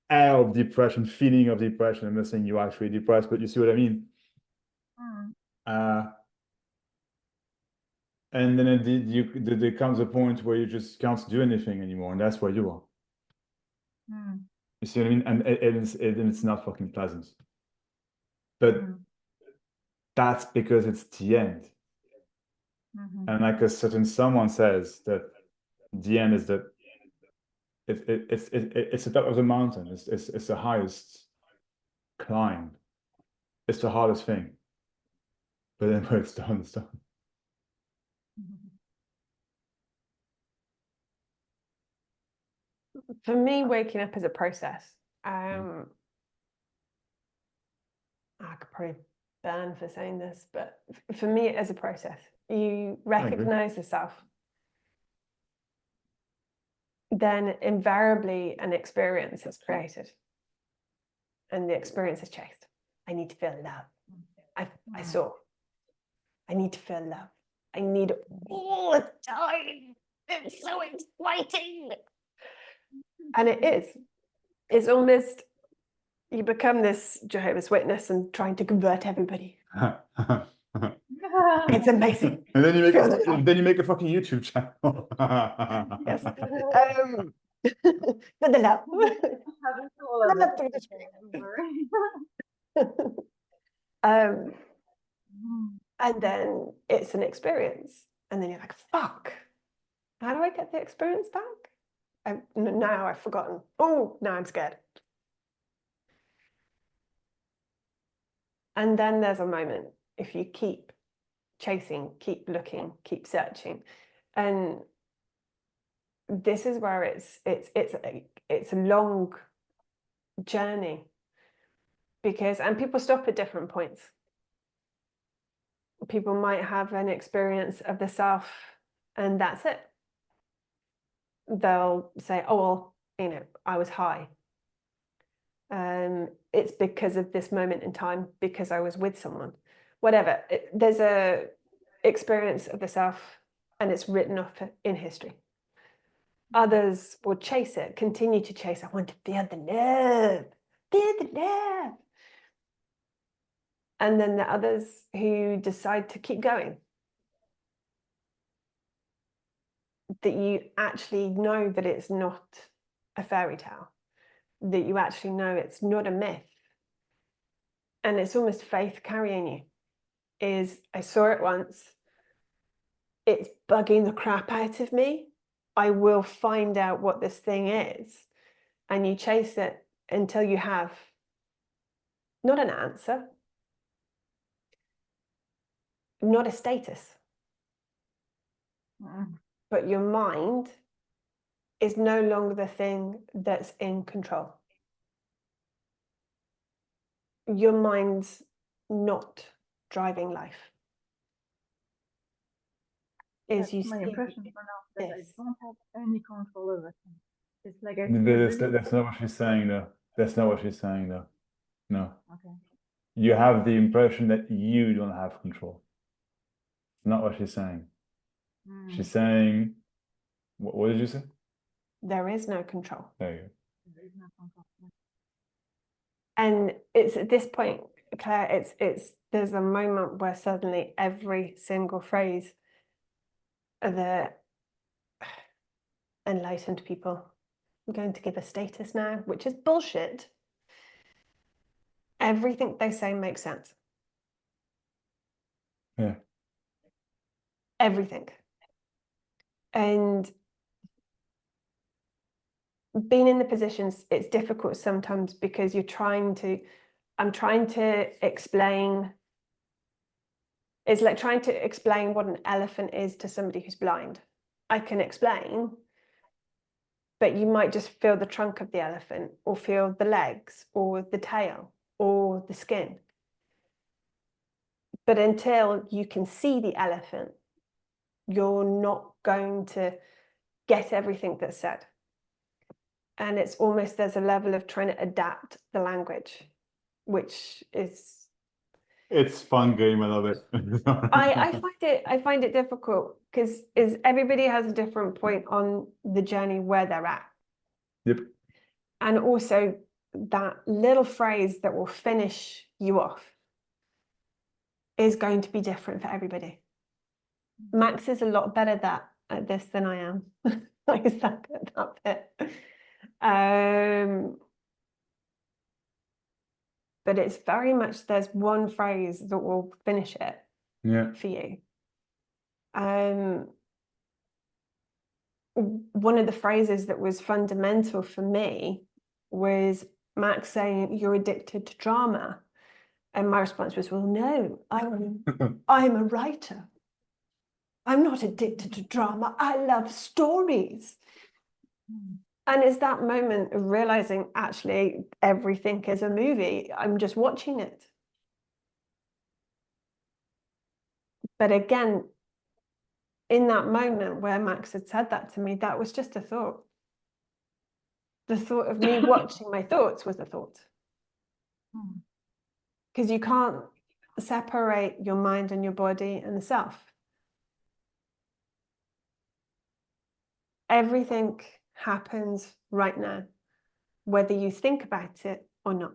air of depression, feeling of depression. I'm not saying you're actually depressed, but you see what I mean. And then there comes a point where you just can't do anything anymore, and that's where you are. You see what I mean? And it's not fucking pleasant. But that's because it's the end. And like a certain someone says that the end is that it's the top of the mountain. It's the highest climb. It's the hardest thing. But then when it's done, it's done.
For me, waking up is a process. I could probably banned for saying this, but for me, it is a process. You
agree.
recognize the self, then invariably an experience is created, and the experience is chased. I need to feel love. I saw. I need to feel love. I need it all the time. It's so exciting. And it is. It's almost, you become this Jehovah's Witness and trying to convert everybody. It's amazing.
And then you make a fucking YouTube channel.
Yes. For the love. The love through the screen. And then it's an experience. And then you're like, fuck, how do I get the experience back? Now I've forgotten. Oh, now I'm scared. And then there's a moment, if you keep chasing, keep looking, keep searching. And this is where it's a long journey, because, and people stop at different points. People might have an experience of the self and that's it. They'll say, oh, well, you know, I was high. It's because of this moment in time, because I was with someone, whatever. There's a experience of the self and it's written off in history. Others will chase it, continue to chase. I want to feel the love, feel the love. And then the others who decide to keep going. That you actually know that it's not a fairy tale. That you actually know it's not a myth. And it's almost faith carrying you. Is, I saw it once. It's bugging the crap out of me. I will find out what this thing is. And you chase it until you have not an answer, not a status, but your mind is no longer the thing that's in control. Your mind's not driving life.
That's my impression for now, that I don't have any control over things. It's like I feel
That's not what she's saying, though. That's not what she's saying, though. No.
Okay.
You have the impression that you don't have control. It's not what she's saying. She's saying, what did you say?
There is no control.
There you go.
There is no control.
And it's at this point, Claire, there's a moment where suddenly every single phrase of the enlightened people, I'm going to give a status now, which is bullshit. Everything they say makes sense.
Yeah.
Everything. And being in the positions, it's difficult sometimes because I'm trying to explain, it's like trying to explain what an elephant is to somebody who's blind. I can explain, but you might just feel the trunk of the elephant or feel the legs or the tail or the skin. But until you can see the elephant, you're not going to get everything that's said. And it's almost, there's a level of trying to adapt the language, which is...
It's fun game, I love it.
I find it difficult because everybody has a different point on the journey where they're at.
Yep.
And also that little phrase that will finish you off is going to be different for everybody. Max is a lot better at this than I am. I suck at that bit. But it's very much, there's one phrase that will finish it for you. One of the phrases that was fundamental for me was Max saying, you're addicted to drama. And my response was, well, no, I'm a writer. I'm not addicted to drama. I love stories. And it's that moment of realizing actually everything is a movie. I'm just watching it. But again, in that moment where Max had said that to me, that was just a thought. The thought of me watching my thoughts was a thought. Because you can't separate your mind and your body and the self. Everything happens right now, whether you think about it or not.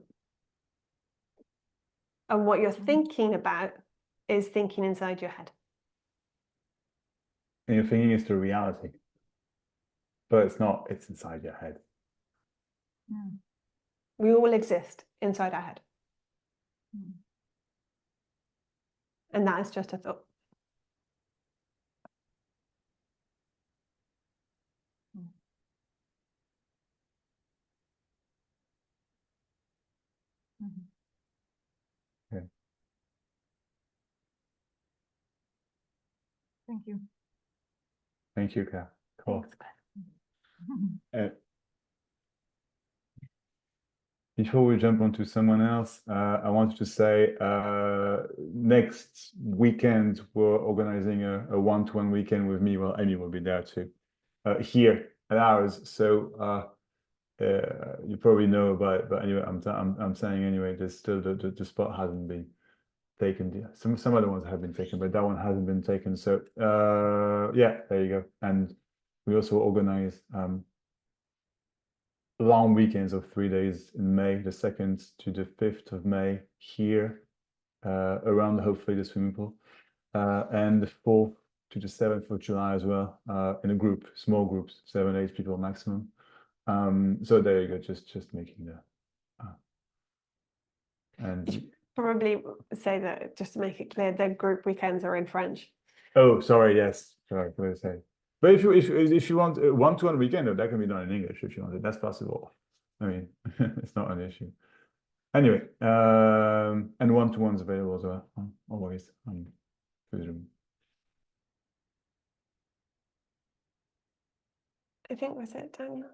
And what you're thinking about is thinking inside your head.
And your thinking is the reality. But it's not, it's inside your head.
We all exist inside our head. And that is just a thought.
Okay.
Thank you.
Thank you, Kat. Cool. Before we jump onto someone else, I wanted to say next weekend we're organizing a one-to-one weekend with me. Well, Amy will be there too, here at ours. So you probably know about it, but anyway, I'm saying anyway. There's still the spot hasn't been taken. Some other ones have been taken, but that one hasn't been taken. So yeah, there you go. And we also organize long weekends of 3 days in May, the 2nd to the 5th of May here around hopefully the swimming pool, and the 4th to the 7th of July as well, in a group, small groups, 7-8 people maximum. So there you go, just making that. And
probably say that, just to make it clear, the group weekends are in French.
oh, sorry, yes, sorry, what did I say? But if you want a one-to-one weekend, that can be done in English if you want it. That's possible. I mean, it's not an issue. Anyway, and one-to-one's available as well, always on Zoom.
I think that's it, Daniel.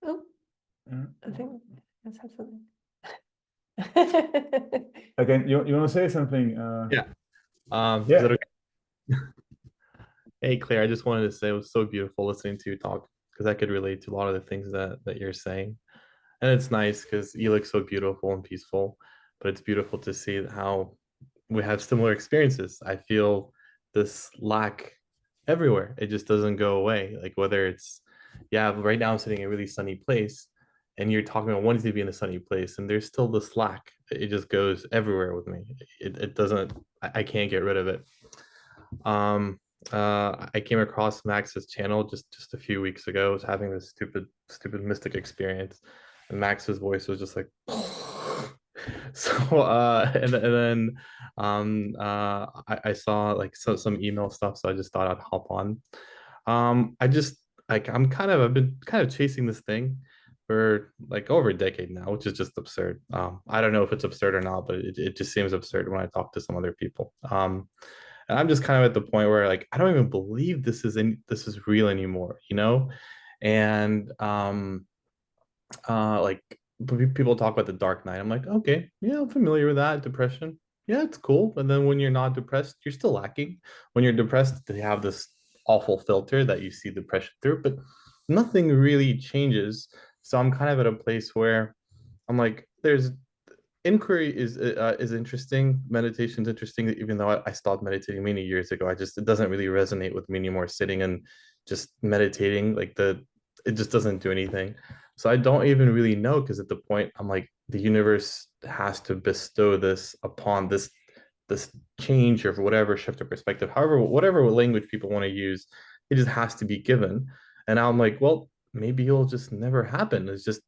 Oh, I think I said something.
Again, you want to say something?
Yeah.
Yeah.
Is that okay? Hey, Claire, I just wanted to say it was so beautiful listening to you talk, because I could relate to a lot of the things that you're saying. And it's nice because you look so beautiful and peaceful, but it's beautiful to see how we have similar experiences. I feel this lack everywhere. It just doesn't go away. Like whether it's, yeah, right now I'm sitting in a really sunny place and you're talking about wanting to be in a sunny place, and there's still this lack. It just goes everywhere with me. It doesn't, I can't get rid of it. I came across Max's channel just a few weeks ago. I was having this stupid mystic experience, and Max's voice was just like so and then I saw like some email stuff, so I just thought I'd hop on. I just like I've been kind of chasing this thing for like over a decade now, which is just absurd. I don't know if it's absurd or not, but it just seems absurd when I talk to some other people. And I'm just kind of at the point where like I don't even believe this is real anymore, you know? And like people talk about the dark night. I'm like, okay, yeah, I'm familiar with that. Depression. Yeah, it's cool. But then when you're not depressed, you're still lacking. When you're depressed, they have this awful filter that you see depression through, but nothing really changes. So I'm kind of at a place where I'm like, there's inquiry is interesting. Meditation's interesting, even though I stopped meditating many years ago. It doesn't really resonate with me anymore. Sitting and just meditating, it just doesn't do anything. So I don't even really know, because at the point I'm like, the universe has to bestow this upon this change or whatever shift of perspective, however, whatever language people want to use, it just has to be given. And I'm like, well, maybe it'll just never happen. It's just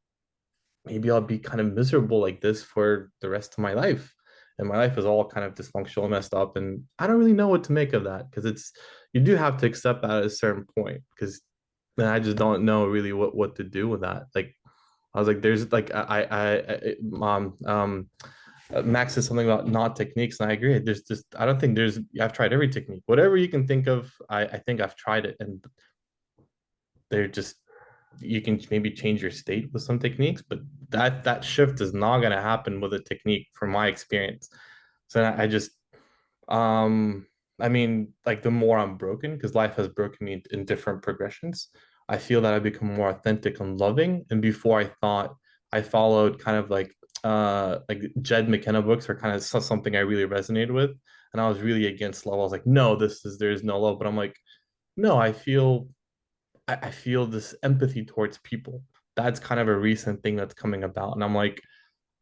maybe I'll be kind of miserable like this for the rest of my life. And my life is all kind of dysfunctional and messed up. And I don't really know what to make of that, because you do have to accept that at a certain point, because then I just don't know really what to do with that. Like, I was like, there's like, Max said something about not techniques, and I agree. I don't think I've tried every technique. Whatever you can think of, I think I've tried it. And they're just, you can maybe change your state with some techniques, but that shift is not going to happen with a technique from my experience. So I just um I mean, like the more I'm broken, because life has broken me in different progressions, I feel that I become more authentic and loving. And before I thought I followed kind of like Jed McKenna books are kind of something I really resonated with. And I was really against love. I was like, no, there's no love. But I'm like, no, I feel this empathy towards people. That's kind of a recent thing that's coming about. And I'm like,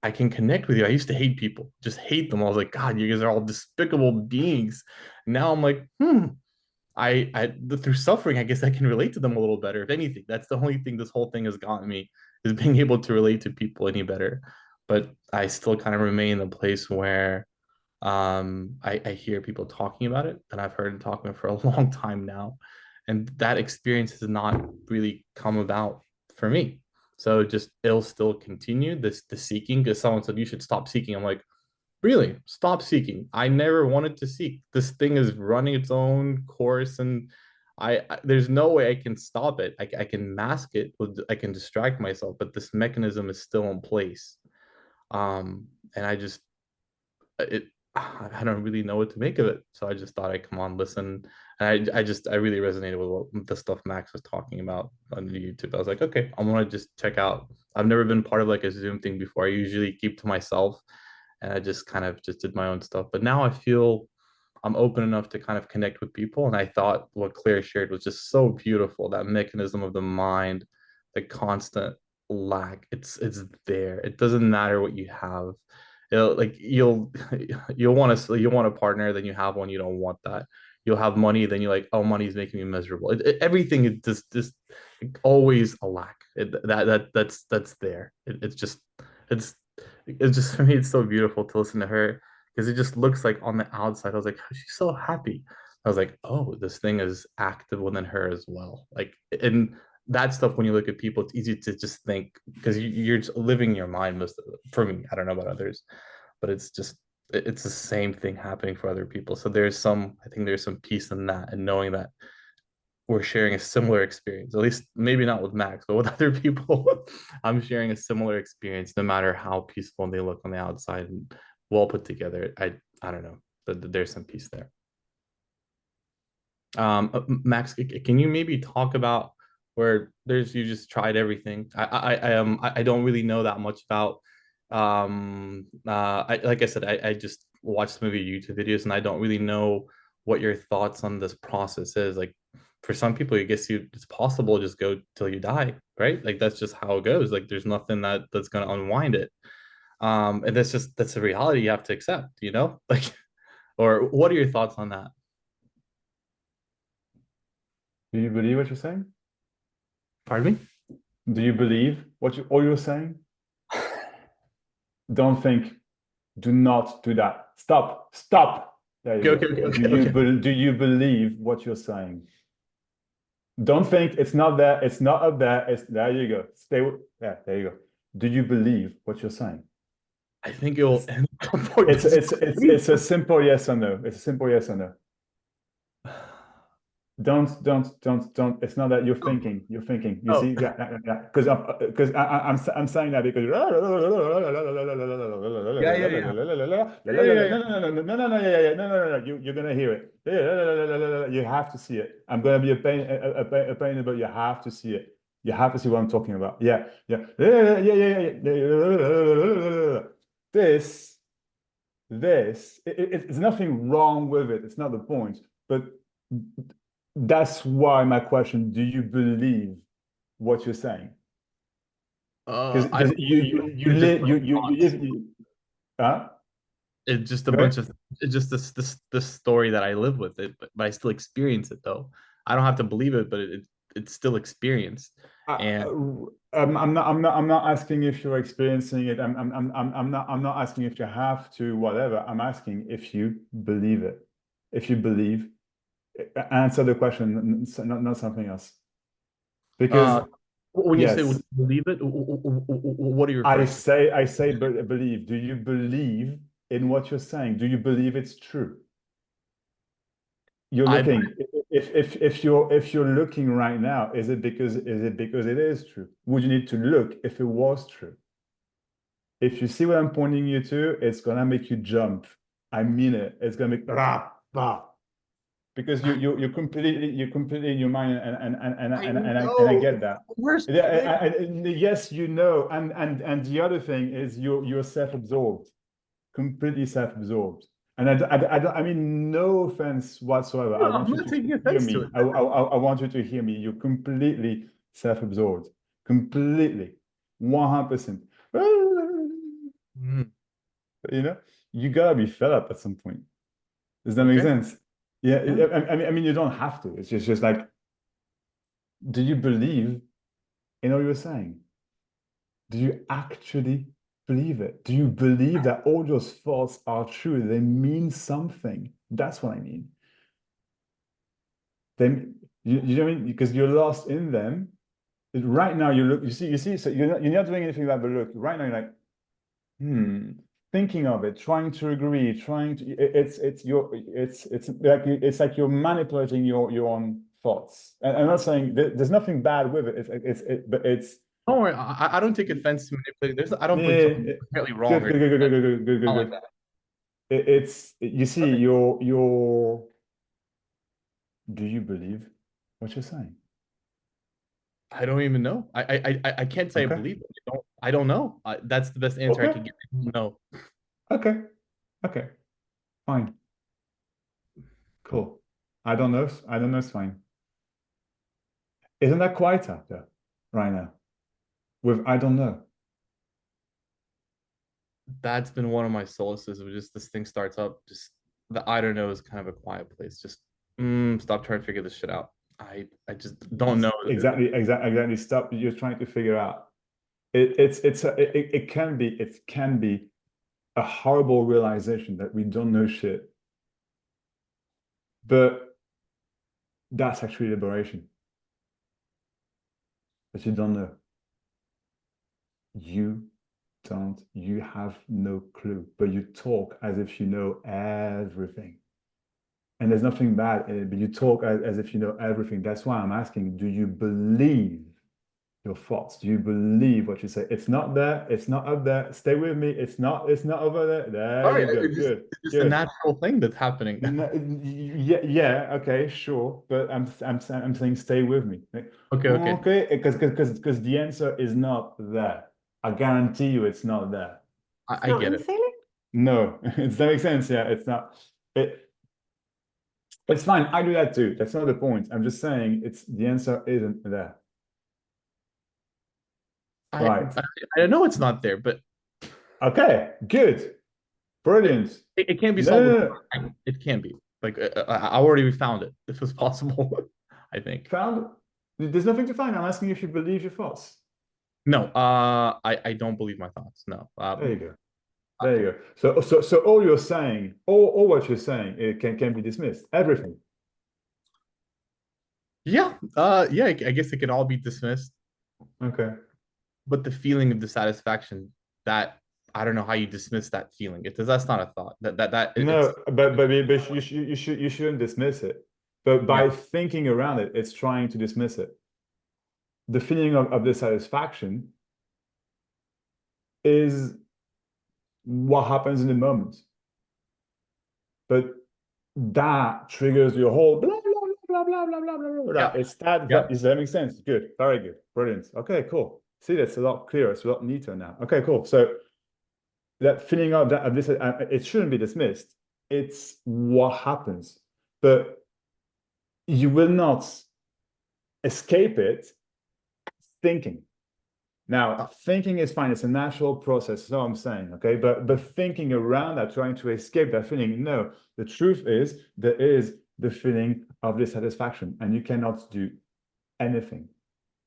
I can connect with you. I used to hate people, just hate them. I was like, God, you guys are all despicable beings. Now I'm like, through suffering, I guess I can relate to them a little better. If anything, that's the only thing this whole thing has gotten me, is being able to relate to people any better. But I still kind of remain in a place where I hear people talking about it, and I've heard talking for a long time now, and that experience has not really come about for me. So just it'll still continue the seeking, because someone said you should stop seeking. I'm like, really, stop seeking. I never wanted to seek. This thing is running its own course, and there's no way I can stop it. I can mask it, I can distract myself, but this mechanism is still in place. And I just it I don't really know what to make of it. So I just thought I'd come on, listen. And I really resonated with what the stuff Max was talking about on YouTube. I was like, okay, I'm gonna just check out. I've never been part of like a Zoom thing before. I usually keep to myself, and I just kind of just did my own stuff. But now I feel I'm open enough to kind of connect with people. And I thought what Claire shared was just so beautiful. That mechanism of the mind, the constant lack. It's there. It doesn't matter what you have. Like you'll want a partner, then you have one, you don't want that. You'll have money, then you're like, oh, money's making me miserable. Everything is just always a lack. That's there. It's just for me, it's so beautiful to listen to her, because it just looks like on the outside, I was like, she's so happy. I was like, oh, this thing is active within her as well. Like, and that stuff, when you look at people, it's easy to just think, because you're just living your mind most of it. For me, I don't know about others, but it's the same thing happening for other people. So I think there's some peace in that, and knowing that we're sharing a similar experience, at least maybe not with Max, but with other people. I'm sharing a similar experience, no matter how peaceful they look on the outside and well put together. I don't know, but there's some peace there. Max, can you maybe talk about where you just tried everything? I don't really know that much about like I said, I just watched some of your YouTube videos, and I don't really know what your thoughts on this process is. Like, for some people, I guess it's possible to just go till you die, right? Like that's just how it goes. Like there's nothing that's gonna unwind it. And that's a reality you have to accept, you know? Like, or what are your thoughts on that?
Do you believe what you're saying?
Pardon me?
Do you believe all you're saying? Don't think. Do not do that. Stop. Stop. There you
Okay,
go.
okay, okay.
Do you believe what you're saying? Don't think it's not there. It's not up there. It's there. You go. Yeah. There you go. Do you believe what you're saying?
I think it will end before
It's a simple yes or no. It's a simple yes or no. Don't. It's not that you're thinking. You're thinking. You
Oh,
see, yeah. Because I'm saying that because
yeah, yeah, yeah. Yeah, yeah, yeah.
no, yeah, no. You're gonna hear it. You have to see it. I'm gonna be a pain, but you have to see it. You have to see what I'm talking about. Yeah. This, it's nothing wrong with it. It's not the point, but that's why my question: do you believe what you're saying?
I
Because
don't believe
you live. Huh?
it's just a
Go
bunch
ahead.
of it's just this story that I live with it, but I still experience it though. I don't have to believe it, but it's still experienced. And
I'm not asking if you're experiencing it. I'm not asking if you have to, whatever. I'm asking if you believe it. If you believe, answer the question, not something else. Because
uh, when you say
yes,
believe it, what are you referring to?
I say believe. Do you believe in what you're saying? Do you believe it's true? You're
I
looking. If you're looking right now, is it because it is true? Would you need to look if it was true? If you see what I'm pointing you to, it's gonna make you jump. I mean it. It's gonna make because you're completely in your mind, and I get that.
Worst
Yeah,
thing.
yes, you know, and the other thing is you're self-absorbed, completely self-absorbed. And I mean, no offense whatsoever. I
No,
want
I'm
you
not
to
taking
hear
offense to
me.
it.
I want you to hear me. You're completely self-absorbed, completely, 100%.
Mm,
You know, you gotta be fed up at some point. Does that make
okay.
sense? Yeah,
Yeah.
I mean, you don't have to. It's just like, do you believe in all you're saying? Do you actually believe it? Do you believe that all those thoughts are true? They mean something. That's what I mean. Then you know what I mean? Because you're lost in them. Right now, you see, so you're not doing anything about the look. Right now, you're like, thinking of it, trying to agree, it's like you're manipulating your own thoughts. And I'm not saying there's nothing bad with it. But it's
Don't worry. I don't take offense to manipulating. I don't believe
yeah,
something's inherently wrong
good,
or
good, good, good, good, good, good, good,
not like
good.
that.
It's you see,
Okay.
you're. Do you believe what you're saying?
I don't even know. I can't say I
Okay,
believe it. I don't know. That's the best answer I
okay,
can give. No.
okay, okay. Fine, cool. I don't know. I don't know. It's fine. Isn't that quiet out there right now? With I don't know.
That's been one of my solaces of just this thing starts up. Just the I don't know is kind of a quiet place. Just stop trying to figure this shit out. I just don't know.
Exactly. Stop. You're trying to figure out. It can be a horrible realization that we don't know shit, but that's actually liberation. But you don't know. You don't. You have no clue, but you talk as if you know everything. And there's nothing bad in it, but you talk as if you know everything. That's why I'm asking, do you believe your thoughts? Do you believe what you say? It's not there, it's not up there. Stay with me. It's not over there.
All
There
right,
you go. Good.
it's just a
Good.
natural thing that's happening.
No, yeah, okay, sure. But I'm saying stay with me. Like,
Okay, okay.
okay, because the answer is not there. I guarantee you it's not there.
It's
I
not
get
in
it.
the ceiling.
No, does that make sense? Yeah, it's not. It's fine. I do that too. That's not the point. I'm just saying it's the answer isn't there.
I,
Right.
I I know it's not there, but
Okay. Good. Brilliant.
it can't be
No,
solved
no,
with
no.
time. It can be. Like I already found it. If it's possible, I think.
Found. There's nothing to find. I'm asking if you believe your thoughts.
No, I don't believe my thoughts. No.
There you go. There you go. So all you're saying, all what you're saying, it can be dismissed. Everything.
Yeah. Yeah. I guess it can all be dismissed,
Okay.
but the feeling of dissatisfaction that I don't know how you dismiss that feeling. That's not a thought. It's
No, but you shouldn't dismiss it. But
yeah.
by thinking around it, it's trying to dismiss it. The feeling of dissatisfaction is what happens in the moment. But that triggers your whole blah blah blah blah blah blah blah blah blah.
Yeah.
It's that
Yeah.
does that make sense? Good, very good, brilliant. Okay, cool. See, that's a lot clearer. It's a lot neater now. Okay, cool. So that feeling of this, it shouldn't be dismissed. It's what happens, but you will not escape it thinking. Now, thinking is fine. It's a natural process. So I'm saying, okay, but thinking around that, trying to escape that feeling. No, the truth is there is the feeling of dissatisfaction, and you cannot do anything.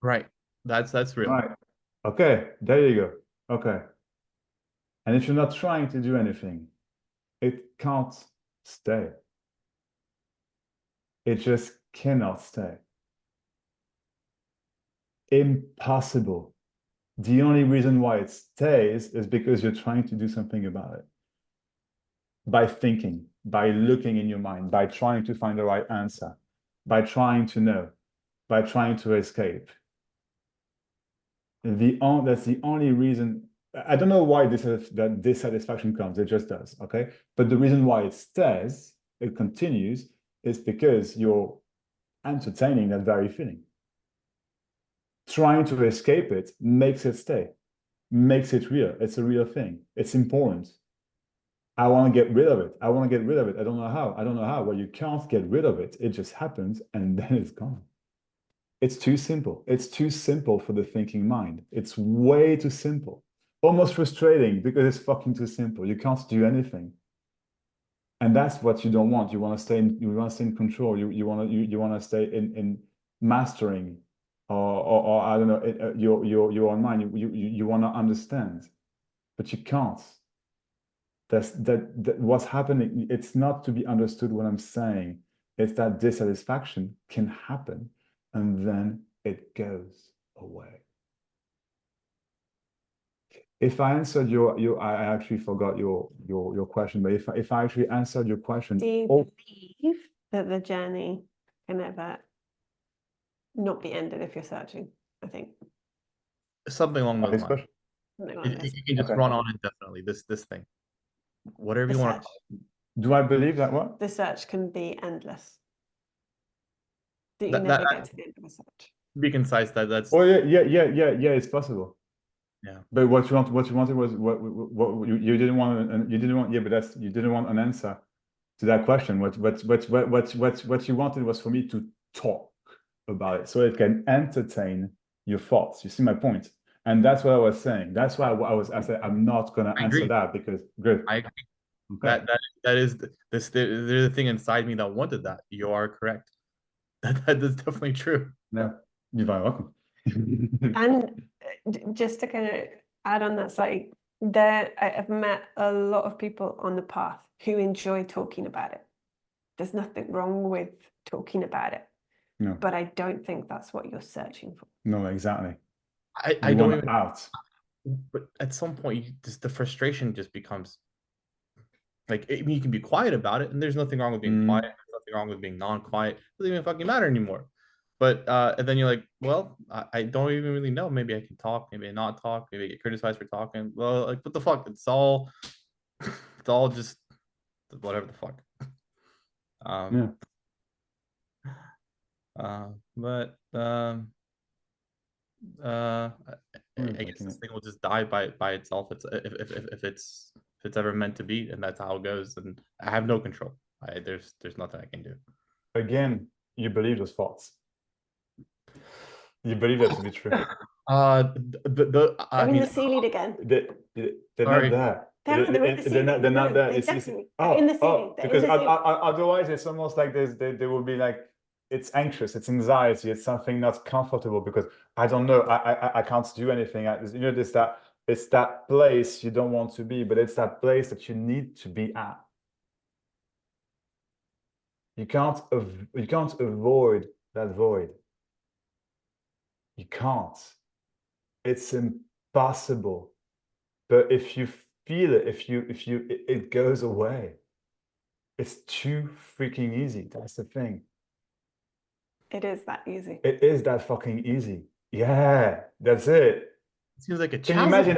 Right. That's real.
Right. Okay, there you go. Okay. And if you're not trying to do anything, it can't stay. It just cannot stay. Impossible. The only reason why it stays is because you're trying to do something about it. By thinking, by looking in your mind, by trying to find the right answer, by trying to know, by trying to escape. That's the only reason I don't know why that dissatisfaction comes. It just does. Okay. But the reason why it stays, it continues, is because you're entertaining that very feeling. Trying to escape it makes it stay, makes it real. It's a real thing. It's important. I want to get rid of it. I want to get rid of it. I don't know how. I don't know how. Well, you can't get rid of it. It just happens and then it's gone. It's too simple. It's too simple for the thinking mind. It's way too simple. Almost frustrating because it's fucking too simple. You can't do anything. And that's what you don't want. You want to stay in control. You want to stay in mastering or I don't know, your own mind. You want to understand, but you can't. That what's happening, it's not to be understood what I'm saying. It's that dissatisfaction can happen and then it goes away. If I answered I actually forgot your question, but if I actually answered your question,
Do you believe that the journey can ever not be ended if you're searching? I think
Something along those
this
lines.
question?
something like this.
You can just
Okay.
run on indefinitely. This thing, whatever
The
you want
search.
to.
Do I believe that what?
The search can be endless. That you
That-
never
that-
get to the end of a search.
Be concise. That's.
Oh yeah. It's possible.
Yeah.
But what you wanted was what you didn't want, you didn't want. Yeah, but you didn't want an answer to that question. What you wanted was for me to talk about it, so it can entertain your thoughts. You see my point? And that's what I was saying. That's why I said I'm not gonna
I
answer
agree.
that because good.
I agree.
Okay.
That is there's the thing inside me that wanted that. You are correct. That is definitely true.
No, you're very welcome.
And just to kind of add on that side, I've met a lot of people on the path who enjoy talking about it. There's nothing wrong with talking about it.
No.
But I don't think that's what you're searching for.
No, exactly.
I don't even.
Out.
But at some point, the frustration just becomes like, I mean, you can be quiet about it, and there's nothing wrong with being quiet. There's nothing wrong with being non-quiet. It doesn't even fucking matter anymore. But and then you're like, well, I don't even really know. Maybe I can talk. Maybe I not talk. Maybe I get criticized for talking. Well, like, what the fuck? It's all just whatever the fuck.
Yeah.
But I guess this thing will just die by itself. It's if it's ever meant to be, and that's how it goes. And I have no control. There's nothing I can do.
Again, you believe those thoughts. You believe that to be true.
I mean,
mean,
the sea lead again.
They're
Sorry.
not there.
They're in the ceiling.
They're not there.
They're
It's
definitely
oh,
in the ceiling.
oh,
They're in
because
the ceiling.
otherwise it's almost like they will be like, it's anxious, it's anxiety, it's something not comfortable because I don't know, I can't do anything. You know, it's that place you don't want to be, but it's that place that you need to be at. You can't avoid that void. You can't. It's impossible. But if you feel it, it goes away. It's too freaking easy. That's the thing.
It is that easy.
It is that fucking easy. Yeah, that's it.
It seems like a
Can you imagine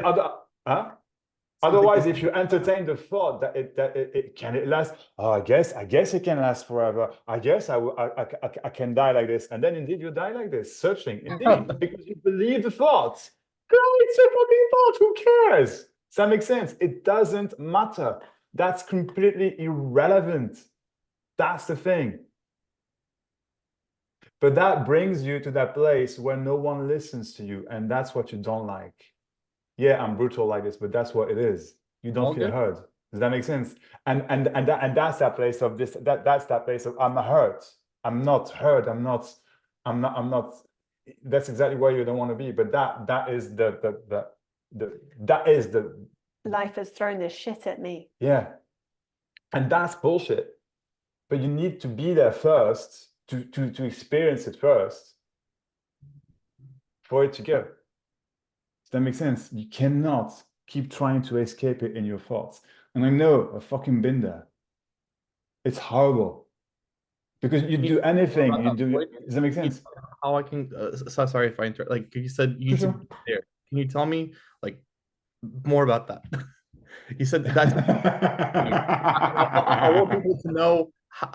otherwise, if you entertain the thought that it can it last? Oh, I guess it can last forever. I guess I can die like this, and then indeed you die like this, searching indeed because you believe the thought. Girl, it's a fucking thought. Who cares? Does that make sense? It doesn't matter. That's completely irrelevant. That's the thing. But that brings you to that place where no one listens to you, and that's what you don't like. Yeah, I'm brutal like this, but that's what it is. You don't feel heard. Does that make sense? And that's that place of this. That's that place of I'm hurt. I'm not heard. I'm not. That's exactly where you don't want to be. But that is the
Life has thrown this shit at me.
Yeah, and that's bullshit. But you need to be there first to experience it first for it to go. Does that make sense? You cannot keep trying to escape it in your thoughts. And I know I've fucking been there. It's horrible because you do anything. Does that make sense?
How I can? Sorry if I interrupt. Like you said, you need to be there. Can you tell me, like, more about that. You said that's. I want people to know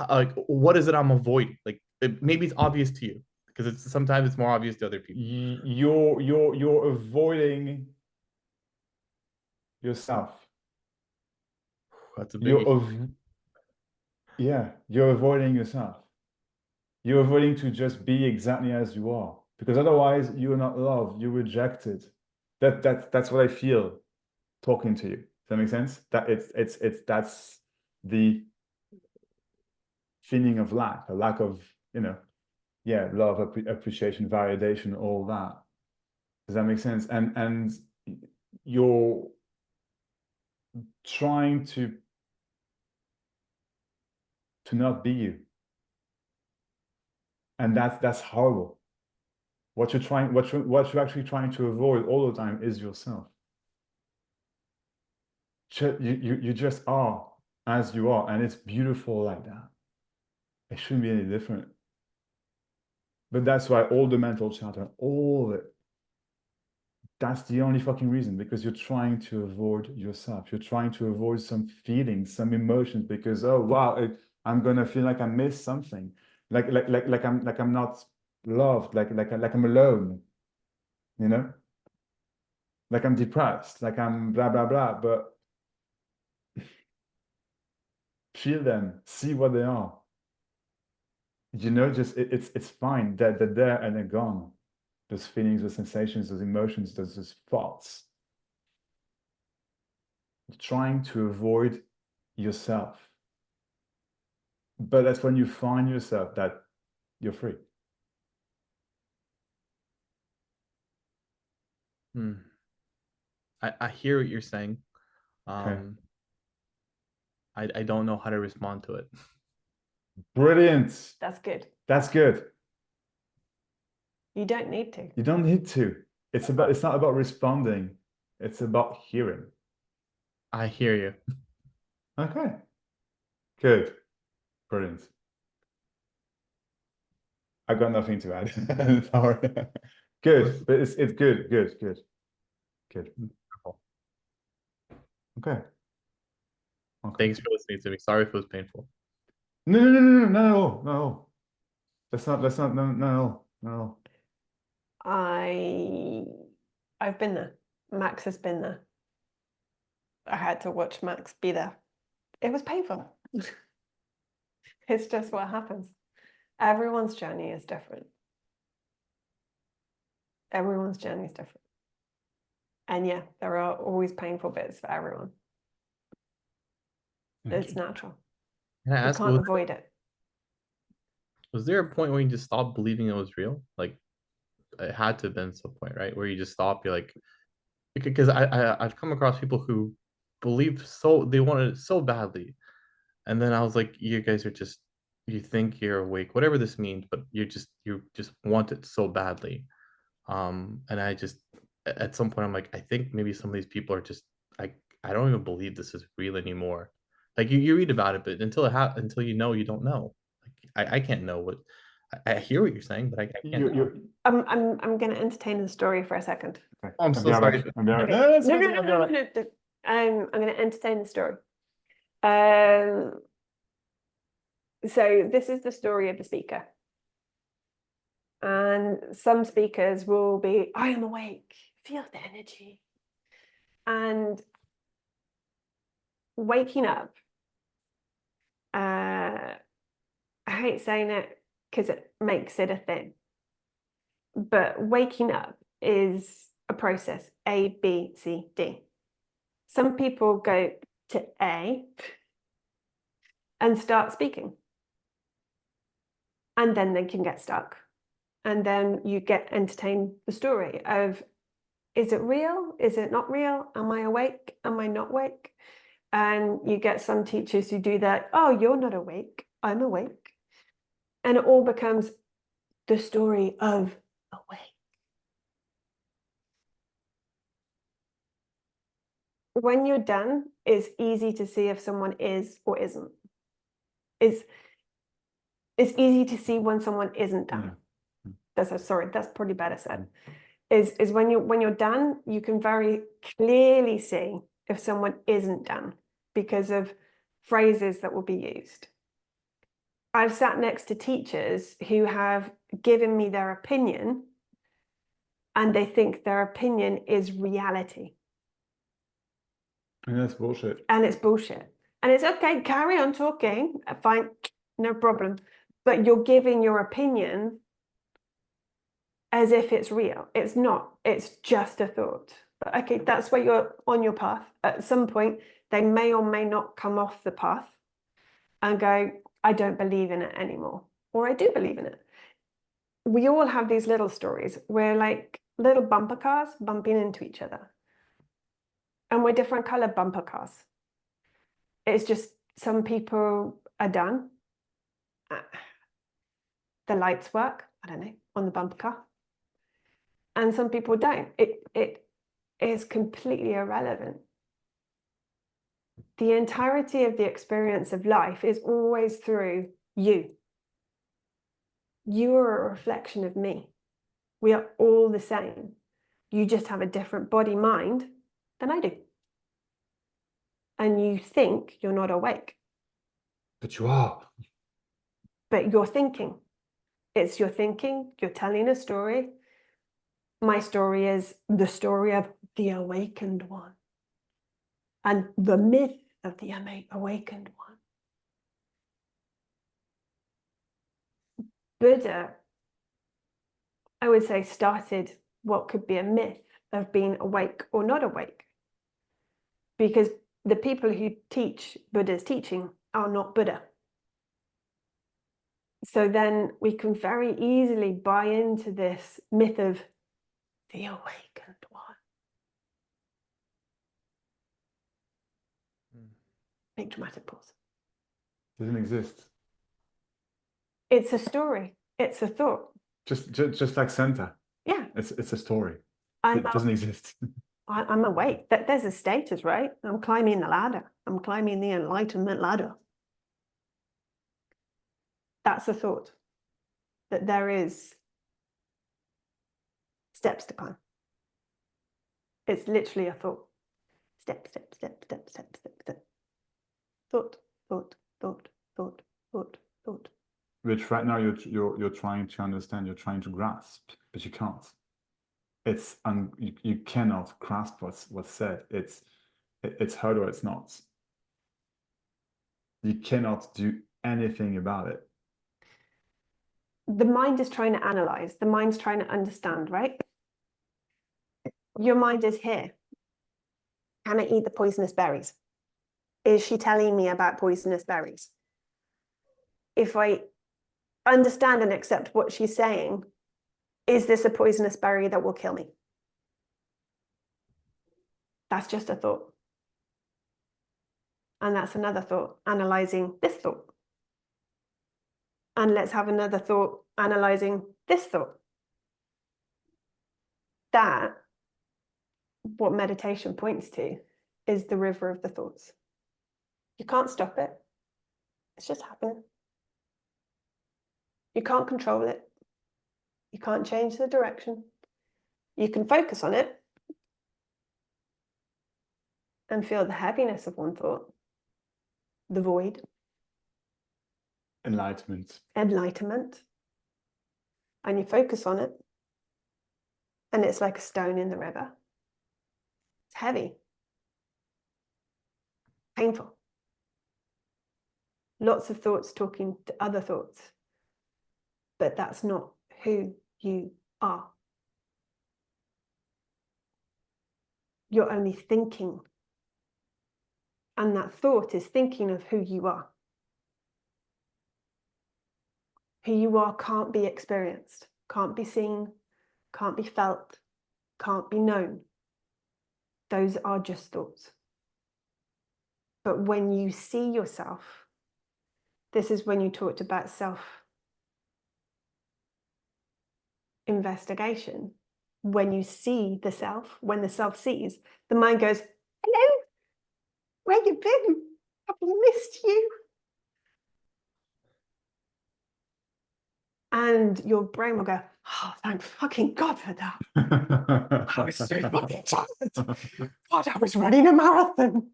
like what is it I'm avoiding. Like maybe it's obvious to you because it's sometimes it's more obvious to other people.
You're avoiding yourself.
That's a biggie.
You're avoiding yourself. You're avoiding to just be exactly as you are, because otherwise you're not loved, you're rejected. That's what I feel talking to you. Does that make sense? That that's the feeling of lack, a lack of, love, appreciation, validation, all that. Does that make sense? And you're trying to not be you. And that's horrible. What you're actually trying to avoid all the time is yourself. You just are as you are, and it's beautiful like that. It shouldn't be any different. But that's why all the mental chatter, all of it, that's the only fucking reason, because you're trying to avoid yourself. You're trying to avoid some feelings, some emotions, because, oh wow, I'm gonna feel like I missed something, like I'm not loved, like I'm alone, like I'm depressed, like I'm blah blah blah. But feel them, see what they are. Just it's fine. They're there and they're gone. Those feelings, those sensations, those emotions, those thoughts. You're trying to avoid yourself. But that's when you find yourself that you're free.
I hear what you're saying.
Okay.
I don't know how to respond to it.
Brilliant.
That's good.
That's good.
You don't need to.
You don't need to. It's not about responding. It's about hearing.
I hear you.
Okay. Good. Brilliant. I got nothing to add. Sorry. Good. But it's good. Good. Okay.
Thanks for listening to me. Sorry if it was painful.
No. That's not no.
I've been there. Max has been there. I had to watch Max be there. It was painful. It's just what happens. Everyone's journey is different. Everyone's journey is different. And yeah, there are always painful bits for everyone. It's natural.
Can I
You
ask,
can't avoid it.
was there a point where you just stopped believing it was real? Like it had to have been some point, right? Where you just stop, you're like, because I've come across people who believed they wanted it so badly. And then I was like, you guys are just, you think you're awake, whatever this means, but you just want it so badly. And I just, at some point, I'm like, I think maybe some of these people are just, I don't even believe this is real anymore. Like you read about it, but until you know, you don't know. Like I can't know what, I hear what you're saying, but I can't know.
I'm going to entertain the story for a second.
Okay.
I'm so sorry.
I'm all right.
Okay. No. I'm going to entertain the story. So this is the story of the speaker. And some speakers will be, I am awake, feel the energy. And waking up, I hate saying it because it makes it a thing, but waking up is a process, A, B, C, D. Some people go to A and start speaking, and then they can get stuck. And then you get entertain the story of, is it real? Is it not real? Am I awake? Am I not awake? And you get some teachers who do that. Oh, you're not awake. I'm awake. And it all becomes the story of awake. When you're done, it's easy to see if someone is or isn't. It's easy to see when someone isn't done. That's probably better said. is when you're done, you can very clearly see if someone isn't done because of phrases that will be used. I've sat next to teachers who have given me their opinion and they think their opinion is reality.
And that's bullshit.
And it's bullshit. And it's okay, carry on talking, fine, no problem. But you're giving your opinion as if it's real. It's not, it's just a thought. But okay, that's where you're on your path. At some point, they may or may not come off the path and go, I don't believe in it anymore. Or I do believe in it. We all have these little stories. We're like little bumper cars bumping into each other. And we're different color bumper cars. It's just some people are done. The lights work, I don't know, on the bumper car. And some people don't. It is completely irrelevant. The entirety of the experience of life is always through you. You are a reflection of me. We are all the same. You just have a different body mind than I do. And you think you're not awake.
But you are.
But you're thinking. It's your thinking, you're telling a story. My story is the story of the awakened one and the myth of the awakened one. Buddha, I would say, started what could be a myth of being awake or not awake. Because the people who teach Buddha's teaching are not Buddha. So then we can very easily buy into this myth of the awakened one. Big dramatic pause.
Doesn't exist.
It's a story. It's a thought.
Just like Santa.
Yeah.
It's a story.
I'm,
It doesn't exist.
I'm awake. There's a status, right? I'm climbing the ladder. I'm climbing the Enlightenment ladder. That's a thought. That there is steps to climb. It's literally a thought. Step, step, step, step, step, step, step. Thought, thought, thought, thought, thought, thought.
Which right now you're trying to understand, you're trying to grasp, but you can't. It's you cannot grasp what's said. It's heard or it's not. You cannot do anything about it.
The mind is trying to analyze. The mind's trying to understand, right? Your mind is here. Can I eat the poisonous berries? Is she telling me about poisonous berries? If I understand and accept what she's saying, is this a poisonous berry that will kill me? That's just a thought. And that's another thought, analyzing this thought. And let's have another thought, analyzing this thought. That, what meditation points to, is the river of the thoughts. You can't stop it. It's just happening. You can't control it. You can't change the direction. You can focus on it and feel the heaviness of one thought, the void.
Enlightenment.
Enlightenment. And you focus on it, and it's like a stone in the river. It's heavy, painful. Lots of thoughts talking to other thoughts, but that's not who you are. You're only thinking, and that thought is thinking of who you are. Who you are can't be experienced, can't be seen, can't be felt, can't be known. Those are just thoughts. But when you see yourself, this is when you talked about self-investigation. When you see the self, when the self sees, the mind goes, hello, where you been? I've missed you. And your brain will go, Oh, thank fucking God for that. I was so fucking tired. God, I was running a marathon.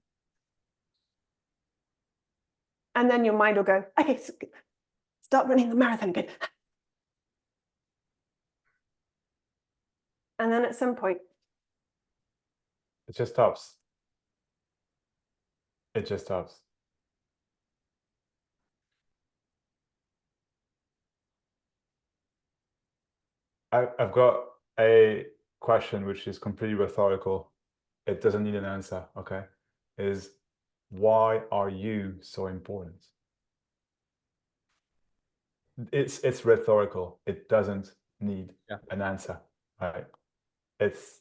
And then your mind will go, okay, start running the marathon again. And then at some point,
It just stops. It just stops. I've got a question which is completely rhetorical. It doesn't need an answer, okay? Is why are you so important? It's rhetorical. It doesn't need an answer, right? It's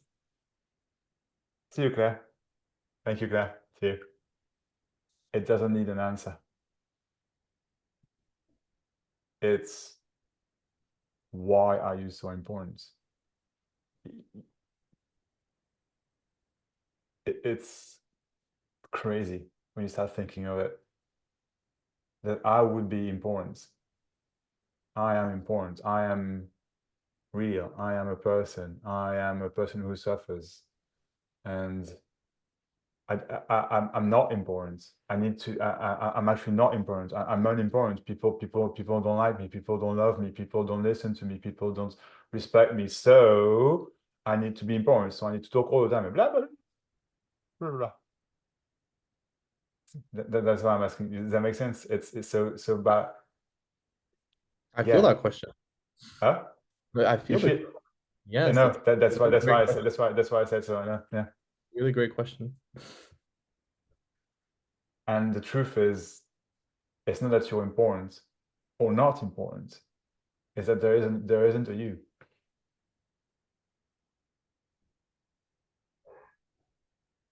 see you, Claire. Thank you, Claire. See you. It doesn't need an answer. It's why are you so important? It's crazy when you start thinking of it. That I would be important. I am important. I am real. I am a person. I am a person who suffers, and I'm not important. I need to. I'm actually not important. I'm unimportant. People don't like me. People don't love me. People don't listen to me. People don't respect me. So I need to be important. So I need to talk all the time. Blah blah blah blah. That's why I'm asking. Does that make sense? It's so bad.
I feel
Yeah.
that question.
Huh?
I
You
feel
feel?
like, yes,
No,
it's
that's why
a great
I
question.
said that's why I said so. I know. Yeah.
Really great question.
And the truth is, it's not that you're important or not important. It's that there isn't a you.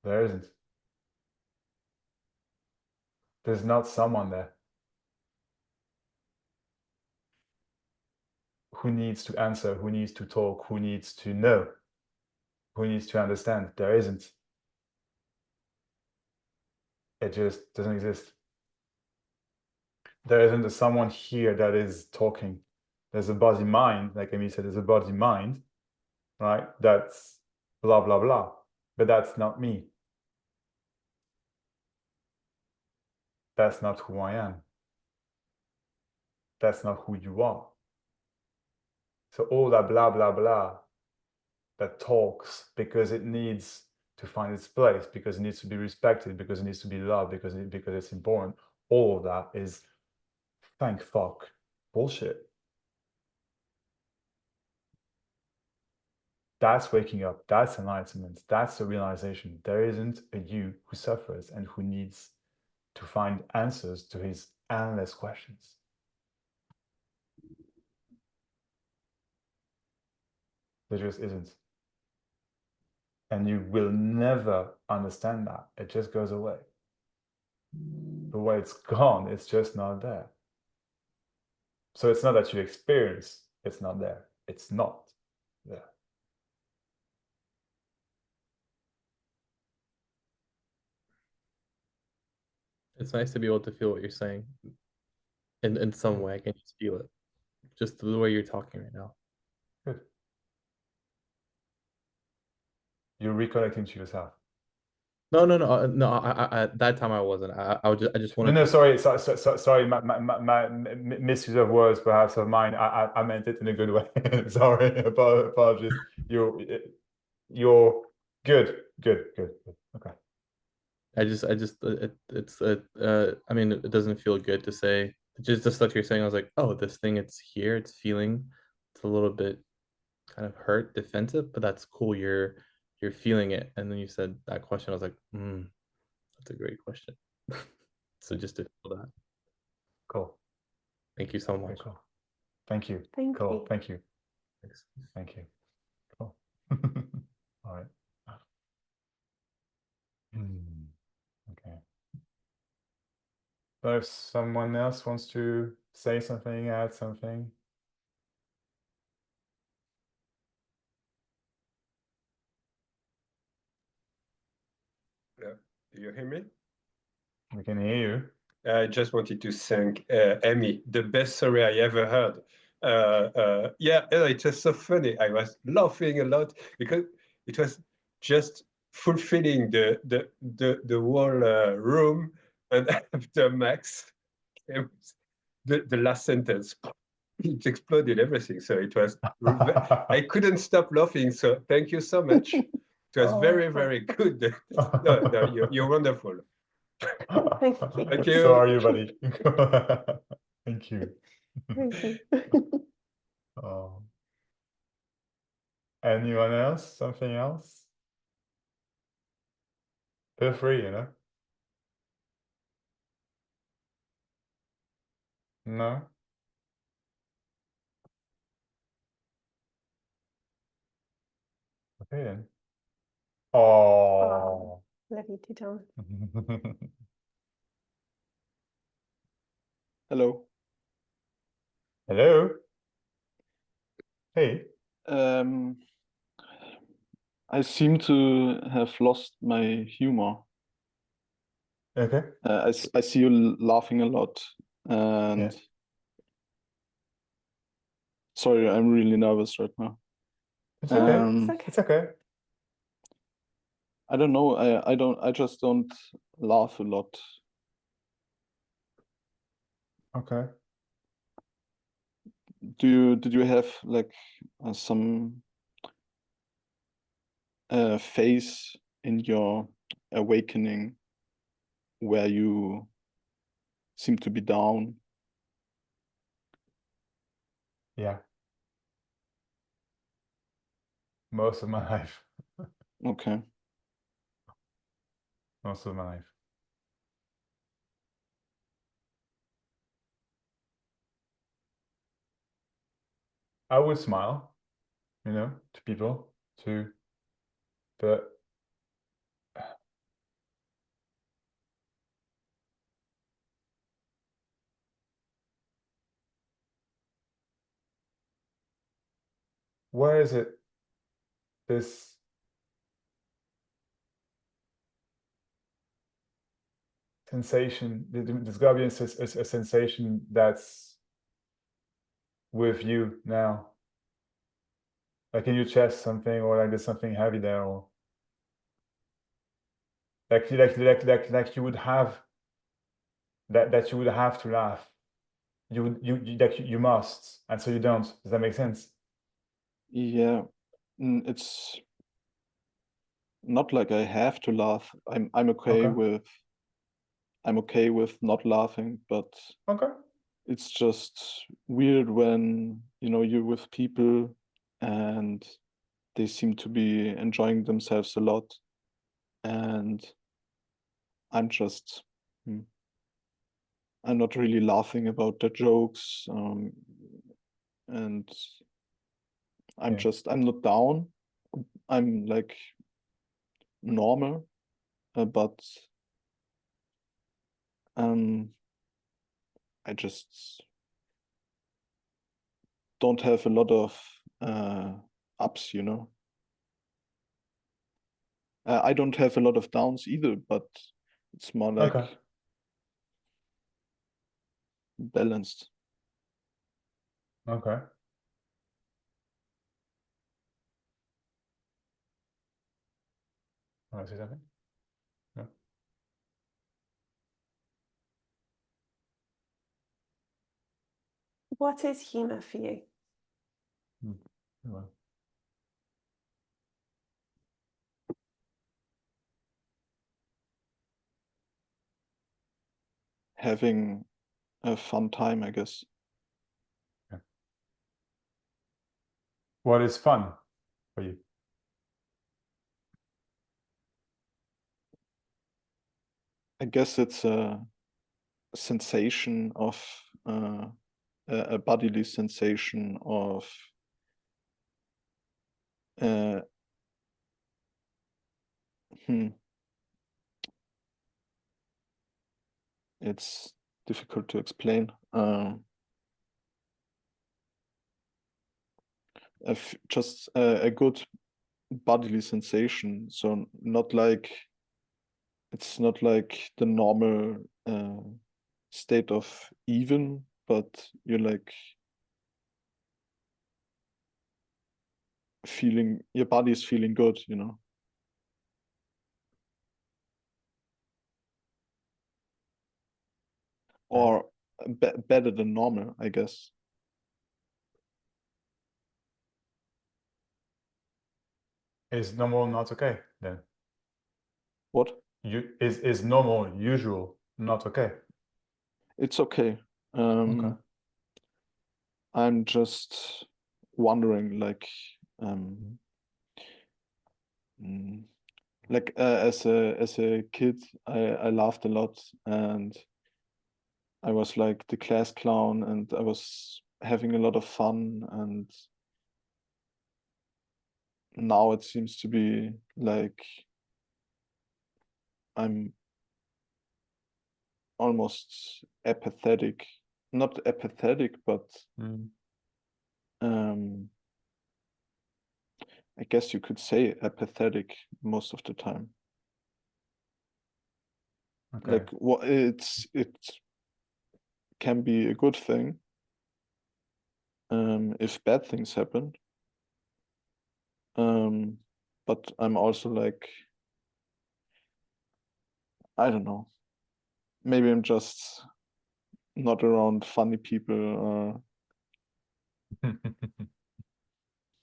There isn't. There's not someone there who needs to answer, who needs to talk, who needs to know, who needs to understand. There isn't. It just doesn't exist. There isn't a someone here that is talking. There's a body mind, like Amy said, there's a body mind, right? That's blah, blah, blah. But that's not me. That's not who I am. That's not who you are. So all that blah, blah, blah that talks because it needs to find its place, because it needs to be respected, because it needs to be loved, because it's important, all of that is, thank fuck, bullshit. That's waking up. That's enlightenment. That's the realization. There isn't a you who suffers and who needs to find answers to his endless questions. There just isn't. And you will never understand that. It just goes away. The way it's gone, it's just not there. So it's not that you experience it's not there. It's not there.
It's nice to be able to feel what you're saying. In some way, I can just feel it. Just the way you're talking right now.
Good. You're reconnecting to yourself.
No. I at that time I wasn't. I just wanted.
No. Sorry. Sorry. My misuse of words, perhaps of mine. I meant it in a good way. Sorry. Apologies. You're good. Okay.
I mean, it doesn't feel good to say. Just like you're saying, I was like, oh, this thing, it's here, it's feeling, it's a little bit kind of hurt, defensive, but that's cool. You're feeling it, and then you said that question. I was like, that's a great question. So just to feel that.
Cool.
Thank you so
Okay,
much.
cool. Thank you.
Thank
Cool.
you.
Thank you.
Thanks.
Thank you. Cool. All right. Okay. So if someone else wants to say something, add something.
Yeah. Do you hear me?
We can hear you.
I just wanted to thank Amy, the best story I ever heard. Yeah, it was so funny. I was laughing a lot because it was just fulfilling the whole room. And after Max came the last sentence, it exploded everything. So it was, I couldn't stop laughing. So thank you so much. It was very, very good. No, you're wonderful.
Thank you.
Thank you.
So are you, buddy. Thank you.
Thank you.
Oh. Anyone else? Something else? Feel free, No? Okay then. Oh.
Love you too, Tom.
Hello.
Hello. Hey.
I seem to have lost my humor.
Okay.
I see you laughing a lot, and
Yeah.
sorry, I'm really nervous right now.
It's okay.
It's okay.
It's okay.
I don't know. I just don't laugh a lot.
Okay.
Did you have like some phase in your awakening where you seem to be down?
Yeah. Most of my life.
Okay.
Most of my life. I would smile, to people, but where is it? This sensation, there's gotta be a sensation that's with you now. Like in your chest, something, or like there's something heavy there, or like you would have that you would have to laugh. You must, and so you don't. Does that make sense?
Yeah. It's not like I have to laugh. I'm okay
Okay.
with not laughing, but
Okay.
it's just weird when you're with people and they seem to be enjoying themselves a lot, and I'm just I'm not really laughing about the jokes, and I'm not down. I'm like normal, but I just don't have a lot of ups, I don't have a lot of downs either, but it's more like
Okay.
balanced.
Okay. Want to say something? No?
What is humor for you?
Well.
Having a fun time, I guess.
Yeah. What is fun for you?
I guess it's a sensation of a bodily sensation of it's difficult to explain. Just a good bodily sensation. So it's not like the normal state of even, but you're like your body is feeling good, you know. Or better than normal, I guess.
Is normal not okay then?
What?
Is normal, usual, not okay?
It's okay.
Okay.
I'm just wondering, like, like as a kid, I laughed a lot, and I was like the class clown, and I was having a lot of fun, and now it seems to be like I'm almost apathetic. Not apathetic, but I guess you could say apathetic most of the time.
Okay.
Like what it can be a good thing if bad things happen. But I'm also like, I don't know. Maybe I'm just not around funny people.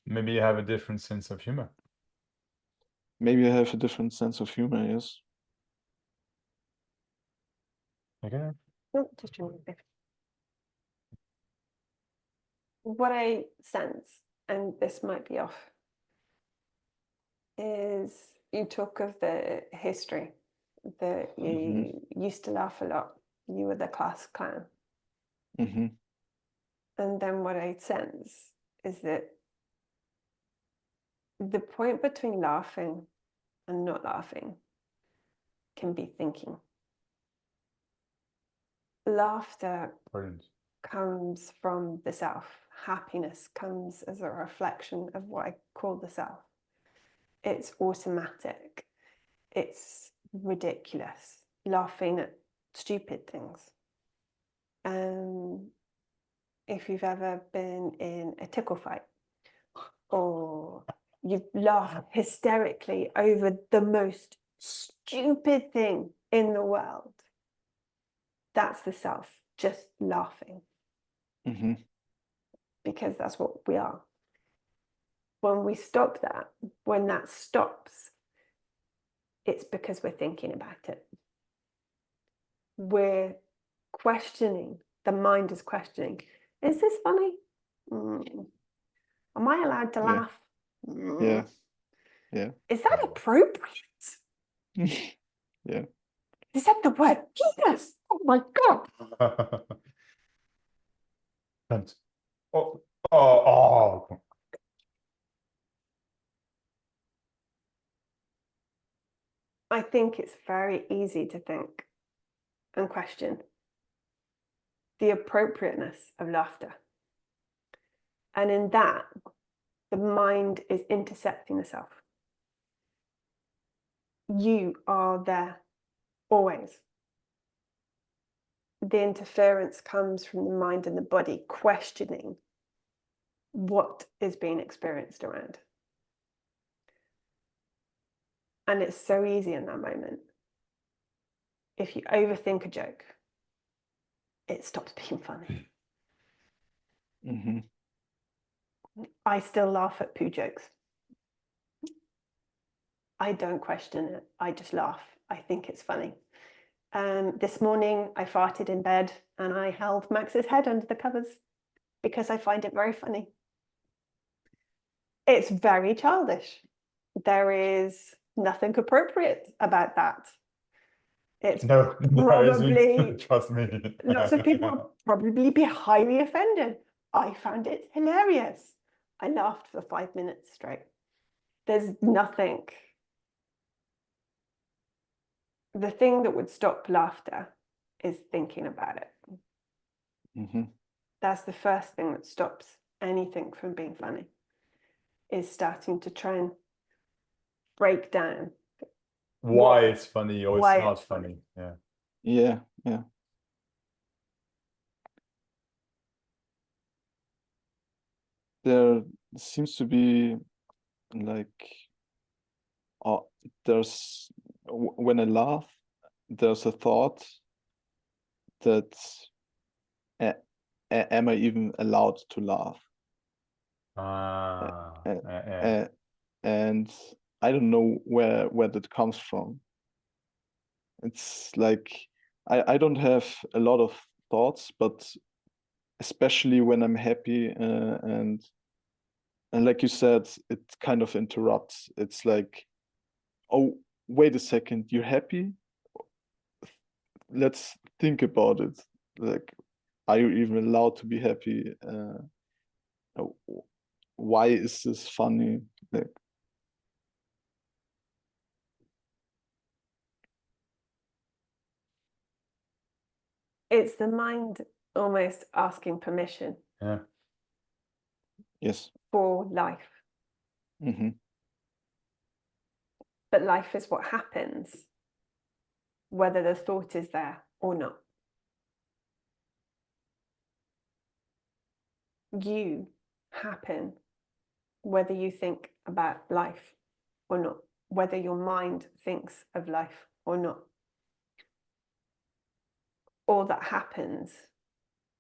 Maybe you have a different sense of humor.
Maybe I have a different sense of humor, yes.
Okay.
No, just trying to- What I sense, and this might be off, is you talk of the history that you used to laugh a lot. You were the class clown.
Mm-hmm.
And then what I sense is that the point between laughing and not laughing can be thinking. Laughter
Brilliant.
comes from the self. Happiness comes as a reflection of what I call the self. It's automatic. It's ridiculous. Laughing at stupid things. If you've ever been in a tickle fight, or you've laughed hysterically over the most stupid thing in the world, that's the self just laughing.
Mm-hmm.
Because that's what we are. When we stop that, when that stops, it's because we're thinking about it. We're questioning, the mind is questioning, is this funny? Am I allowed to laugh?
Yeah. Yeah.
Is that appropriate?
Yeah.
Is that the word penis? Oh my God.
And, oh.
I think it's very easy to think and question the appropriateness of laughter. And in that, the mind is intercepting the self. You are there always. The interference comes from the mind and the body questioning what is being experienced around. And it's so easy in that moment. If you overthink a joke, it stops being funny.
Mm-hmm.
I still laugh at poo jokes. I don't question it. I just laugh. I think it's funny. This morning I farted in bed and I held Max's head under the covers because I find it very funny. It's very childish. There is nothing appropriate about that. It's
No,
probably,
trust me.
lots of people will probably be highly offended. I found it hilarious. I laughed for 5 minutes straight. There's nothing. The thing that would stop laughter is thinking about it.
Mm-hmm.
That's the first thing that stops anything from being funny, is starting to try and break down
Why it's funny or
why
it's not
it's
funny. Yeah.
Yeah. Yeah. There seems to be like there's when I laugh, there's a thought that am I even allowed to laugh?
Yeah.
And I don't know where that comes from. It's like I don't have a lot of thoughts, but especially when I'm happy, and like you said, it kind of interrupts. It's like, oh, wait a second, you're happy? Let's think about it. Like, are you even allowed to be happy? Why is this funny? Like,
It's the mind almost asking permission
Yeah.
yes.
for life.
Mm-hmm.
But life is what happens, whether the thought is there or not. You happen, whether you think about life or not, whether your mind thinks of life or not. All that happens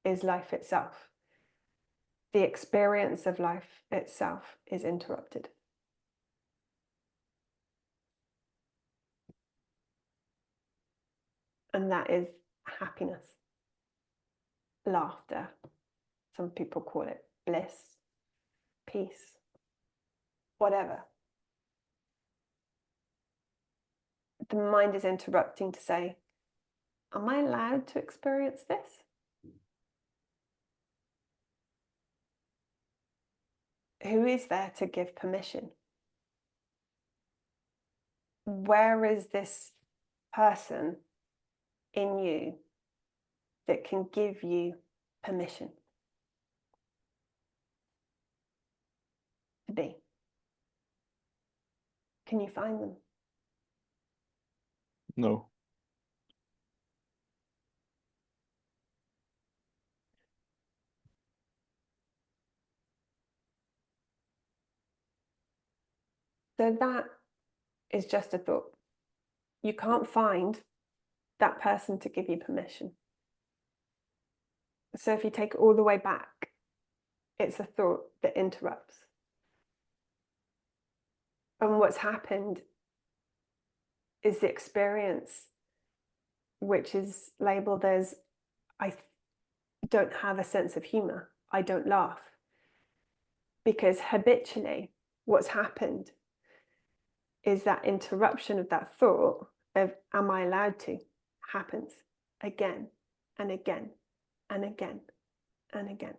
is life itself. The experience of life itself is interrupted. And that is happiness, laughter. Some people call it bliss, peace, whatever. The mind is interrupting to say, am I allowed to experience this? Who is there to give permission? Where is this person in you that can give you permission to be? Can you find them?
No.
So that is just a thought. You can't find that person to give you permission. So if you take it all the way back, it's a thought that interrupts. And what's happened is the experience, which is labeled as, I don't have a sense of humor, I don't laugh. Because habitually, what's happened is that interruption of that thought of, am I allowed to, happens again and again and again and again.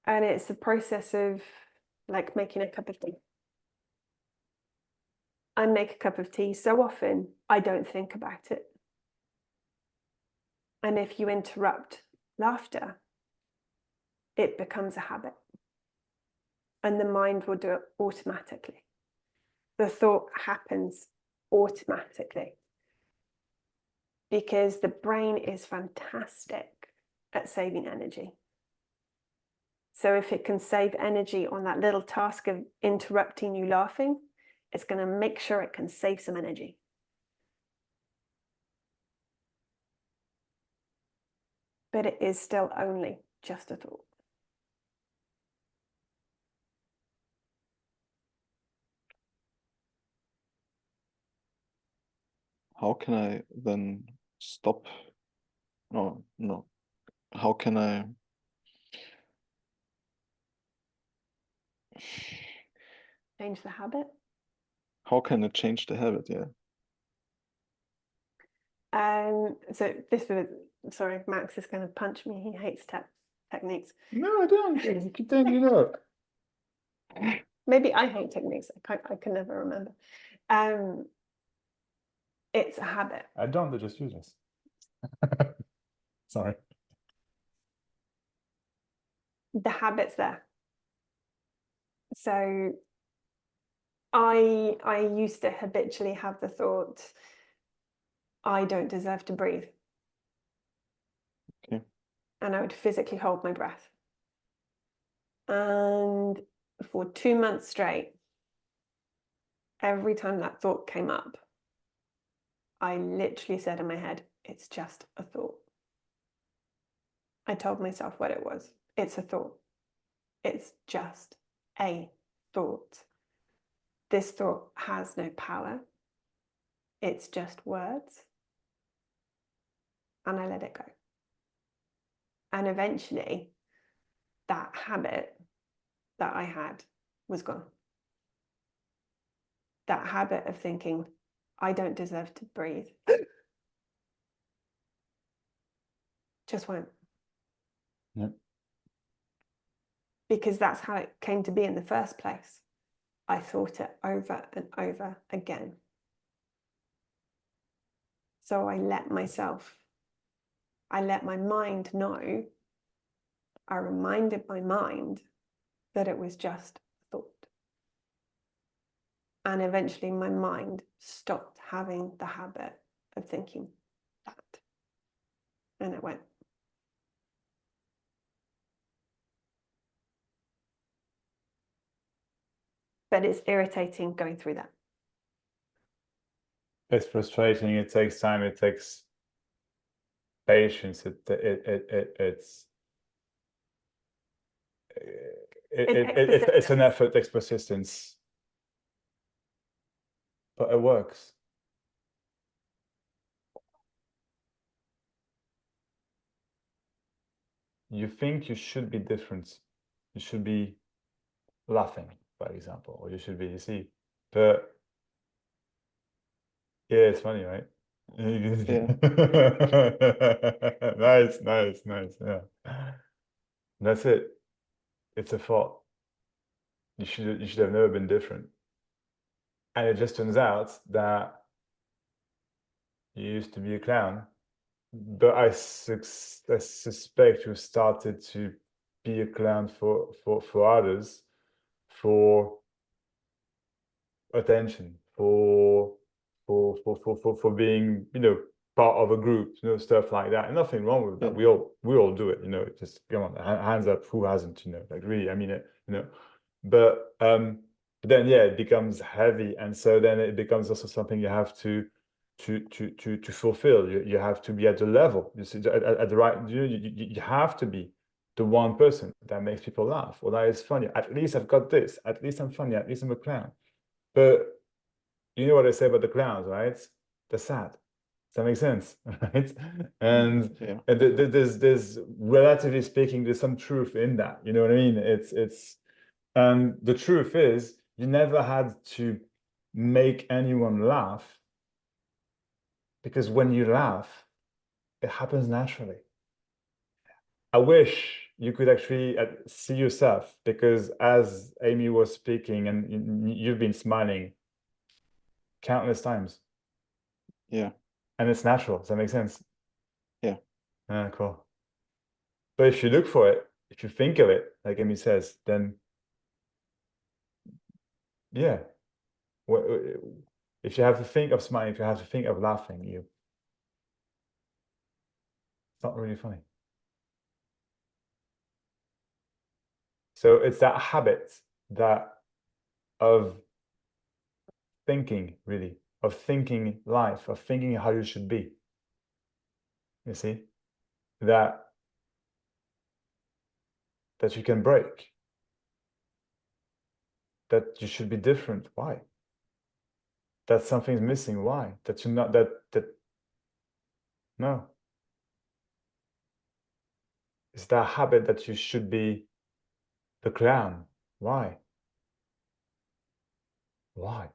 And it's the process of like making a cup of tea. I make a cup of tea so often, I don't think about it. And if you interrupt laughter, it becomes a habit. And the mind will do it automatically. The thought happens automatically. Because the brain is fantastic at saving energy. So if it can save energy on that little task of interrupting you laughing, it's going to make sure it can save some energy. But it is still only just a thought.
How can I then stop? No. How can I?
Change the habit.
How can I change the habit? Yeah.
So this was, sorry, Max is going to punch me. He hates techniques.
No, I don't. You keep saying you look.
Maybe I hate techniques. I can never remember. It's a habit.
I don't. They're just useless. Sorry.
The habit's there. So I used to habitually have the thought, I don't deserve to breathe.
Okay.
And I would physically hold my breath. And for 2 months straight, every time that thought came up, I literally said in my head, it's just a thought. I told myself what it was. It's a thought. It's just a thought. This thought has no power. It's just words. And I let it go. And eventually, that habit that I had was gone. That habit of thinking, I don't deserve to breathe, just went.
Yep.
Because that's how it came to be in the first place. I thought it over and over again. So I let my mind know, I reminded my mind that it was just a thought. And eventually my mind stopped having the habit of thinking that. And it went. But it's irritating going through that.
It's frustrating. It takes time. It takes patience. It's an effort. It takes persistence, but it works. You think you should be different. You should be laughing, for example, or you should be, you see, but yeah, it's funny, right?
Yeah.
Nice. Yeah. That's it. It's a thought. You should have never been different. And it just turns out that you used to be a clown, but I suspect you started to be a clown for others, for attention, for being, you know, part of a group, you know, stuff like that. And nothing wrong with that.
Yeah.
We all do it, you know. Just come on, hands up, who hasn't, you know? Like really, I mean it, you know. But then yeah, it becomes heavy, and so then it becomes also something you have to fulfill. You have to be at the level. You see, at the right. You have to be the one person that makes people laugh, or that is funny. At least I've got this. At least I'm funny. At least I'm a clown. But you know what I say about the clowns, right? They're sad. Does that make sense? Right? And,
Yeah.
and there's relatively speaking, there's some truth in that. You know what I mean? It's and the truth is you never had to make anyone laugh, because when you laugh, it happens naturally. I wish you could actually see yourself, because as Amy was speaking and you've been smiling countless times.
Yeah.
And it's natural. Does that make sense?
Yeah.
Cool. But if you look for it, if you think of it, like Amy says, then yeah. If you have to think of smiling, if you have to think of laughing, it's not really funny. So it's that habit of thinking, really, of thinking life, of thinking how you should be. You see, that you can break, that you should be different. Why? That something's missing. Why? That you're not that no. It's that habit that you should be the clown. Why? Why?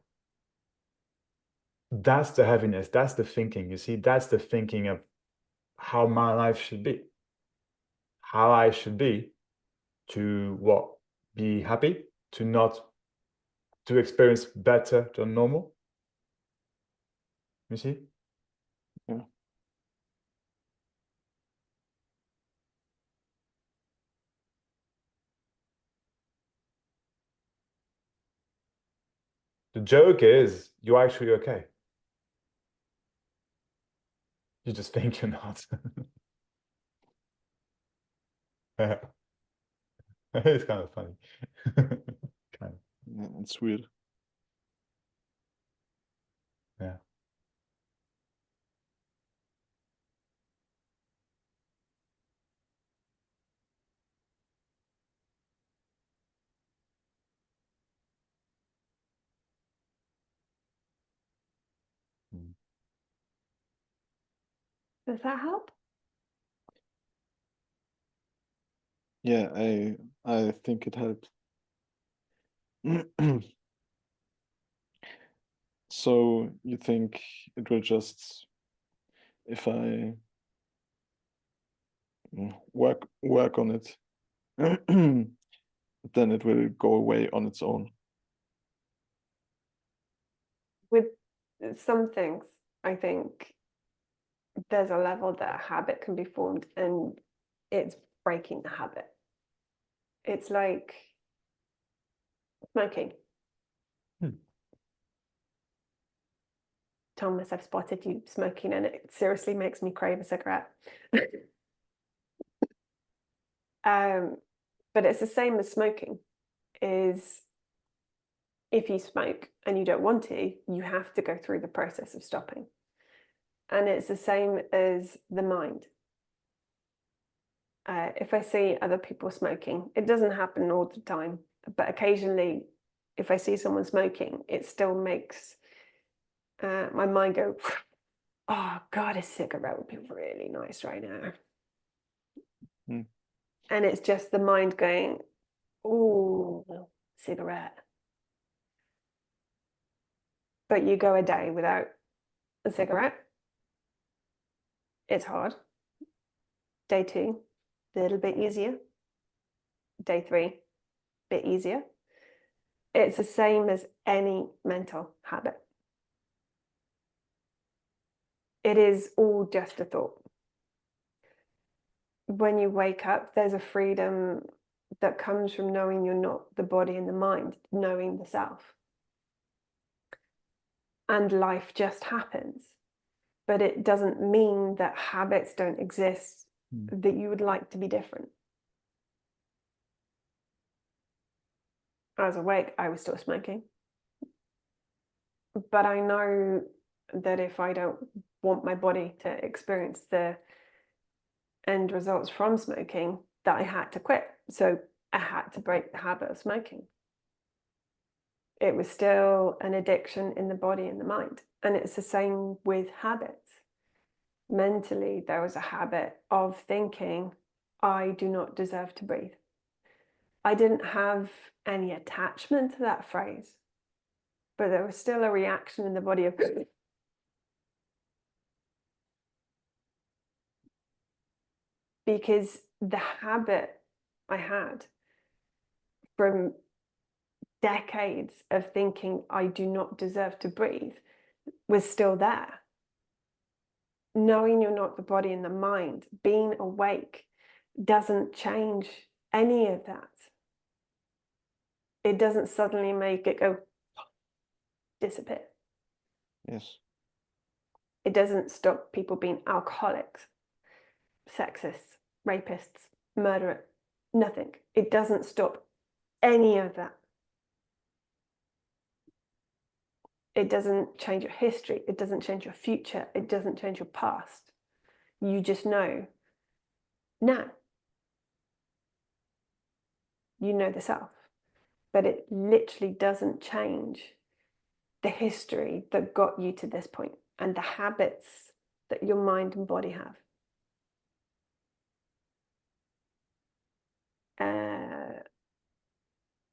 That's the heaviness. That's the thinking. You see, that's the thinking of how my life should be. How I should be to what? Be happy, to experience better than normal. You see?
Yeah.
The joke is you're actually okay. You just think you're not. It's kind of funny.
Yeah, it's weird.
Yeah.
Does that help?
Yeah, I think it helped. So you think it will just, if I work on it, then it will go away on its own.
With some things, I think there's a level that a habit can be formed and it's breaking the habit. It's like smoking. Thomas, I've spotted you smoking and it seriously makes me crave a cigarette. But it's the same as smoking, is if you smoke and you don't want to, you have to go through the process of stopping. And it's the same as the mind. If I see other people smoking, it doesn't happen all the time, but occasionally, if I see someone smoking, it still makes my mind go, oh God, a cigarette would be really nice right now.
Mm.
And it's just the mind going, oh, cigarette. But you go a day without a cigarette, it's hard. Day 2, a little bit easier. Day 3, bit easier. It's the same as any mental habit. It is all just a thought. When you wake up, there's a freedom that comes from knowing you're not the body and the mind, knowing the self. And life just happens. But it doesn't mean that habits don't exist, that you would like to be different. I was awake, I was still smoking. But I know that if I don't want my body to experience the end results from smoking, that I had to quit. So I had to break the habit of smoking. It was still an addiction in the body and the mind. And it's the same with habits. Mentally, there was a habit of thinking, I do not deserve to breathe. I didn't have any attachment to that phrase, but there was still a reaction in the body of because the habit I had from decades of thinking I do not deserve to breathe was still there. Knowing you're not the body and the mind, being awake doesn't change any of that. It doesn't suddenly make it go disappear.
Yes.
It doesn't stop people being alcoholics, sexists, rapists, murderers, nothing. It doesn't stop any of that. It doesn't change your history. It doesn't change your future. It doesn't change your past. You just know now. You know the self. But it literally doesn't change the history that got you to this point and the habits that your mind and body have.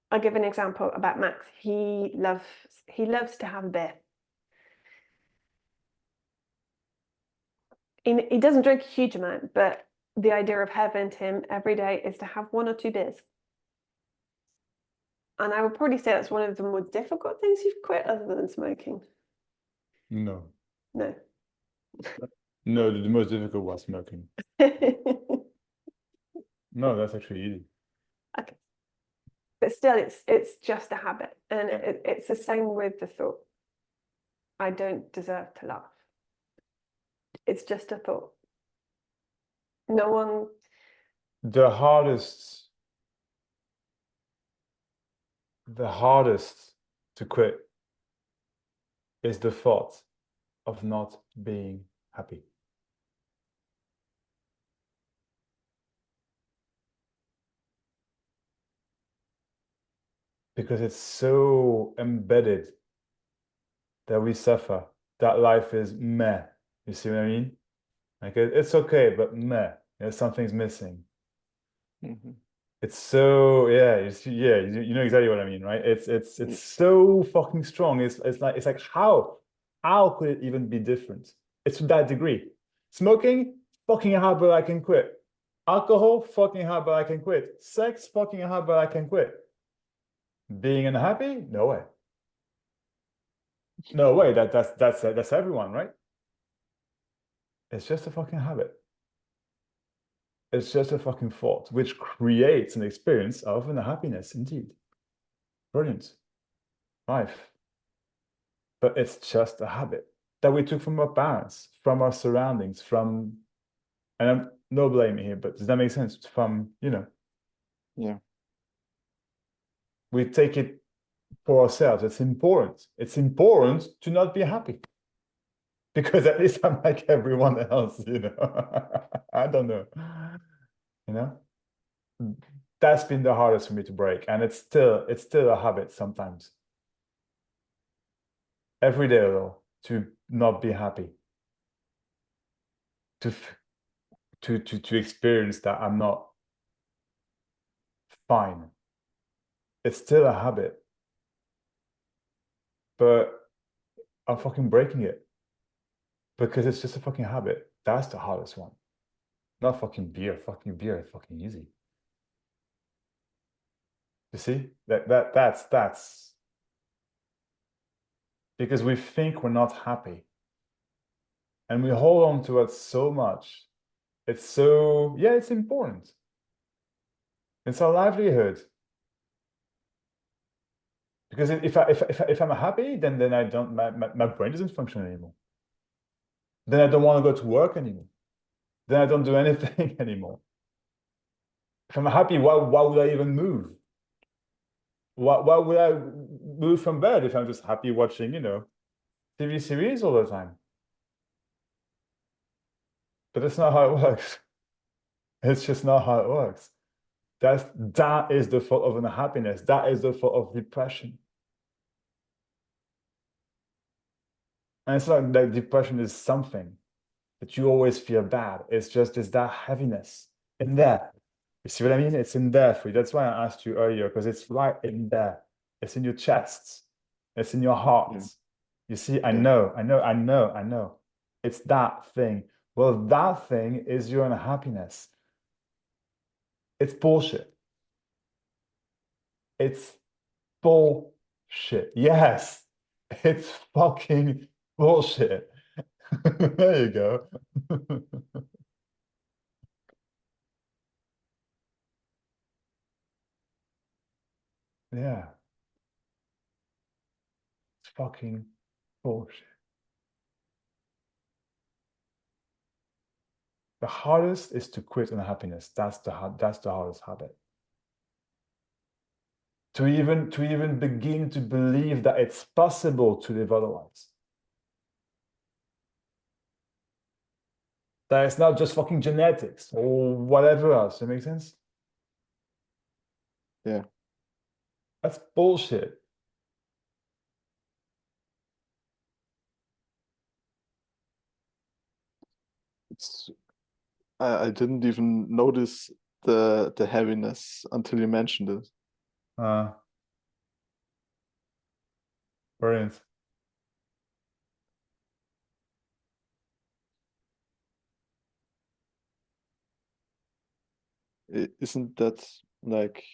I'll give an example about Max. He loves to have a beer. He doesn't drink a huge amount, but the idea of heaven to him every day is to have 1 or 2 beers. And I would probably say that's one of the more difficult things you've quit other than smoking.
No.
No.
No, the most difficult was smoking. No, that's actually easy.
Okay. But still, it's just a habit. And it's the same with the thought. I don't deserve to laugh. It's just a thought. No one.
The hardest the hardest to quit is the thought of not being happy. Because it's so embedded that we suffer, that life is meh. You see what I mean? Like it's okay, but meh. Something's missing.
Mhm.
It's so you know exactly what I mean, right? It's so fucking strong. It's like how could it even be different? It's to that degree. Smoking, fucking hard, but I can quit. Alcohol, fucking hard, but I can quit. Sex, fucking hard, but I can quit. Being unhappy, no way. No way. That's everyone, right? It's just a fucking habit. It's just a fucking thought, which creates an experience of unhappiness, indeed. Brilliant. Life. But it's just a habit that we took from our parents, from our surroundings, and I'm no blame here, but does that make sense? From,
Yeah.
we take it for ourselves. It's important. It's important to not be happy. Because at least I'm like everyone else, I don't know. That's been the hardest for me to break. And it's still a habit sometimes. Every day though, to not be happy. To experience that I'm not fine. It's still a habit. But I'm fucking breaking it. Because it's just a fucking habit. That's the hardest one. Not fucking beer. Fucking beer is fucking easy. You see? That's because we think we're not happy. And we hold on to it so much. It's important. It's our livelihood. Because if I'm happy, then I don't my brain doesn't function anymore. Then I don't want to go to work anymore. Then I don't do anything anymore. If I'm happy, why would I even move? Why would I move from bed if I'm just happy watching, TV series all the time? But that's not how it works. It's just not how it works. That is the fault of unhappiness. That is the fault of depression. And it's not like depression is something that you always feel bad. It's that heaviness in there. You see what I mean? It's in there for you. That's why I asked you earlier, because it's right in there. It's in your chest. It's in your heart.
Yeah.
You see, I know. It's that thing. Well, that thing is your unhappiness. It's bullshit. It's bullshit. Yes, it's fucking bullshit. There you go. Yeah. It's fucking bullshit. The hardest is to quit unhappiness. That's the hardest habit. To even begin to believe that it's possible to live otherwise. That it's not just fucking genetics or whatever else. It makes sense?
Yeah.
That's bullshit.
It's I didn't even notice the heaviness until you mentioned it.
Brilliant.
Isn't that like,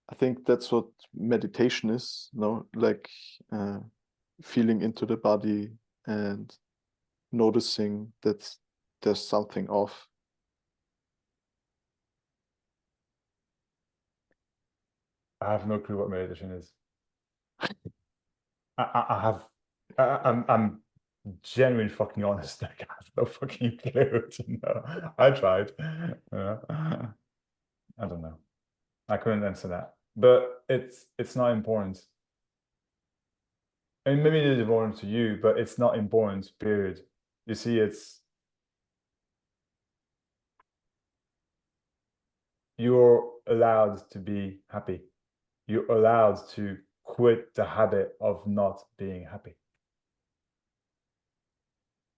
I think that's what meditation is, no? Like feeling into the body and noticing that there's something off.
I have no clue what meditation is. I'm genuinely fucking honest. Like, I have no fucking clue. I tried. I don't know. I couldn't answer that. but it's not important. And maybe it is important to you, but it's not important, period. You see, you're allowed to be happy. You're allowed to quit the habit of not being happy.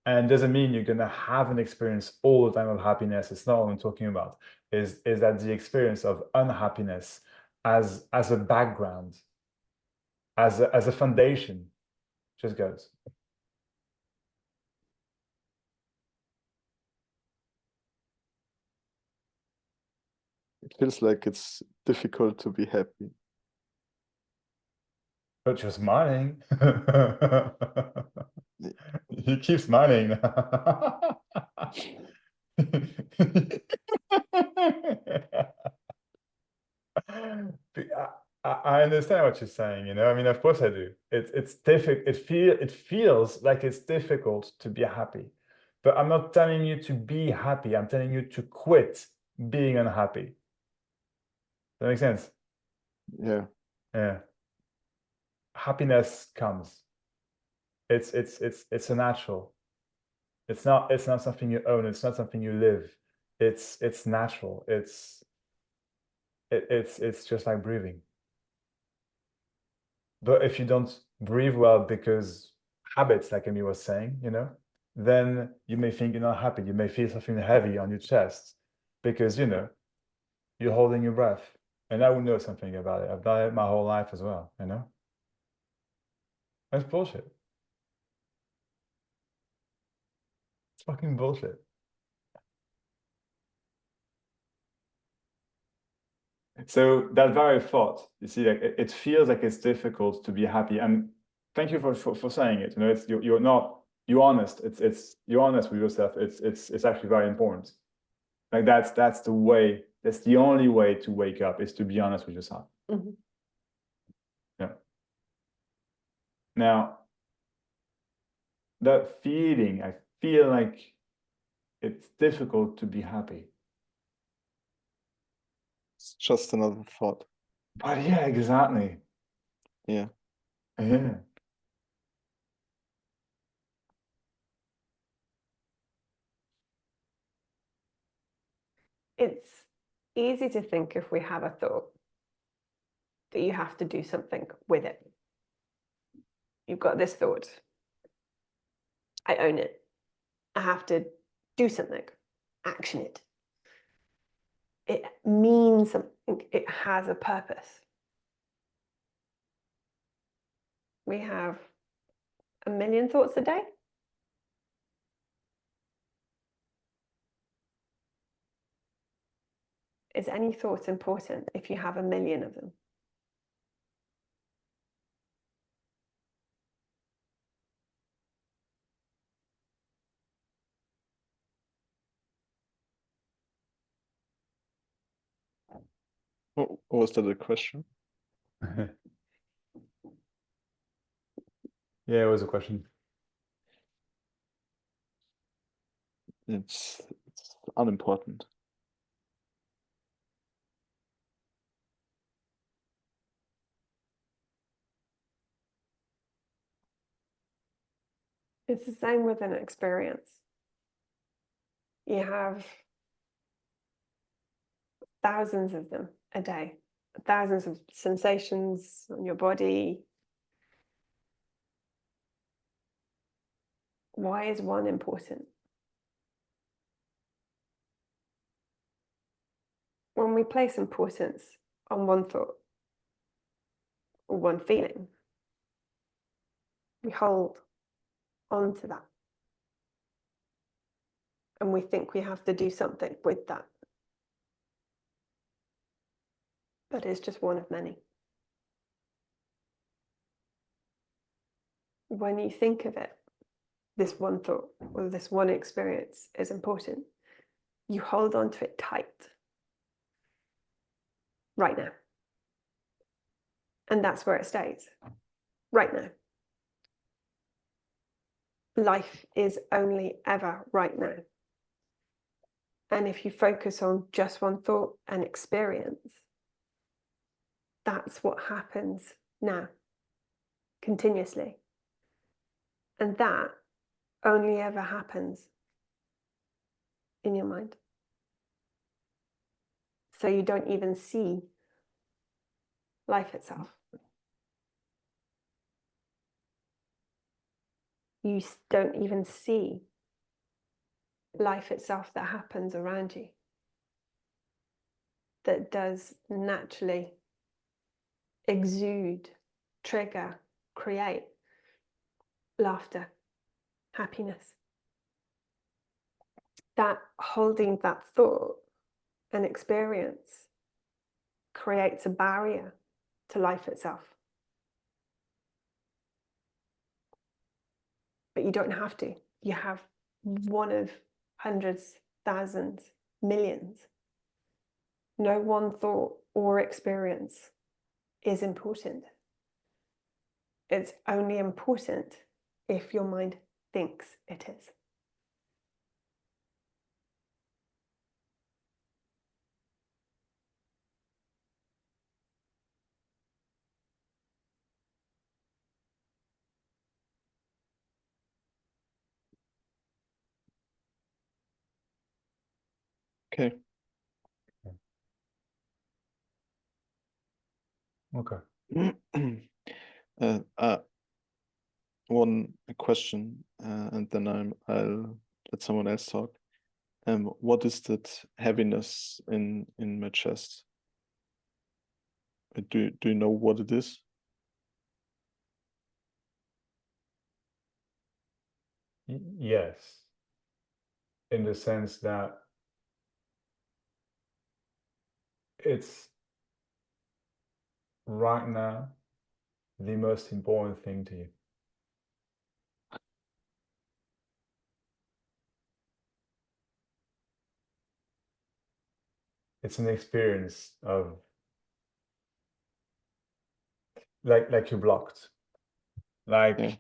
And doesn't mean you're gonna have an experience all the time of happiness. It's not what I'm talking about. Is that the experience of unhappiness as a background, as a foundation, just goes.
It feels like it's difficult to be happy.
But you're smiling. You keep smiling. I understand what you're saying, you know. I mean, of course I do. It's difficult. It feels like it's difficult to be happy, but I'm not telling you to be happy. I'm telling you to quit being unhappy. Does that make sense?
Yeah.
Yeah. Happiness comes. It's a natural. It's not something you own. It's not something you live. It's natural. It's just like breathing. But if you don't breathe well because habits, like Amy was saying, you know, then you may think you're not happy. You may feel something heavy on your chest because, you know, you're holding your breath. And I would know something about it. I've done it my whole life as well, you know? That's bullshit. It's fucking bullshit. So that very thought, you see, like it feels like it's difficult to be happy. And thank you for saying it. You know, it's you're honest. You're honest with yourself. It's actually very important. Like that's the way. That's the only way to wake up is to be honest with yourself.
Mm-hmm.
Yeah. Now, that feeling, I feel like it's difficult to be happy.
It's just another thought.
But yeah, exactly.
Yeah.
Yeah.
It's easy to think if we have a thought that you have to do something with it. You've got this thought. I own it. I have to do something, action it. It means something. It has a purpose. We have 1 million thoughts a day. Is any thought important if you have 1 million of them?
Was that a question?
Yeah, it was a question.
It's unimportant.
It's the same with an experience. You have thousands of them a day, thousands of sensations on your body. Why is one important? When we place importance on one thought or one feeling, we hold on to that. And we think we have to do something with that. But it's just one of many. When you think of it, this one thought or this one experience is important, you hold on to it tight right now. And that's where it stays, right now. Life is only ever right now. And if you focus on just one thought and experience, That's what happens now, continuously. And that only ever happens in your mind. So you don't even see life itself. You don't even see life itself that happens around you, that does naturally exude, trigger, create laughter, happiness. That holding that thought and experience creates a barrier to life itself. But you don't have to. You have one of hundreds, thousands, millions. No one thought or experience is important. It's only important if your mind thinks it is.
Okay.
Okay.
One question, and then I'll let someone else talk. What is that heaviness in my chest? Do you know what it is?
Yes, in the sense that it's right now the most important thing to you. It's an experience of like you're blocked. Like
Yeah.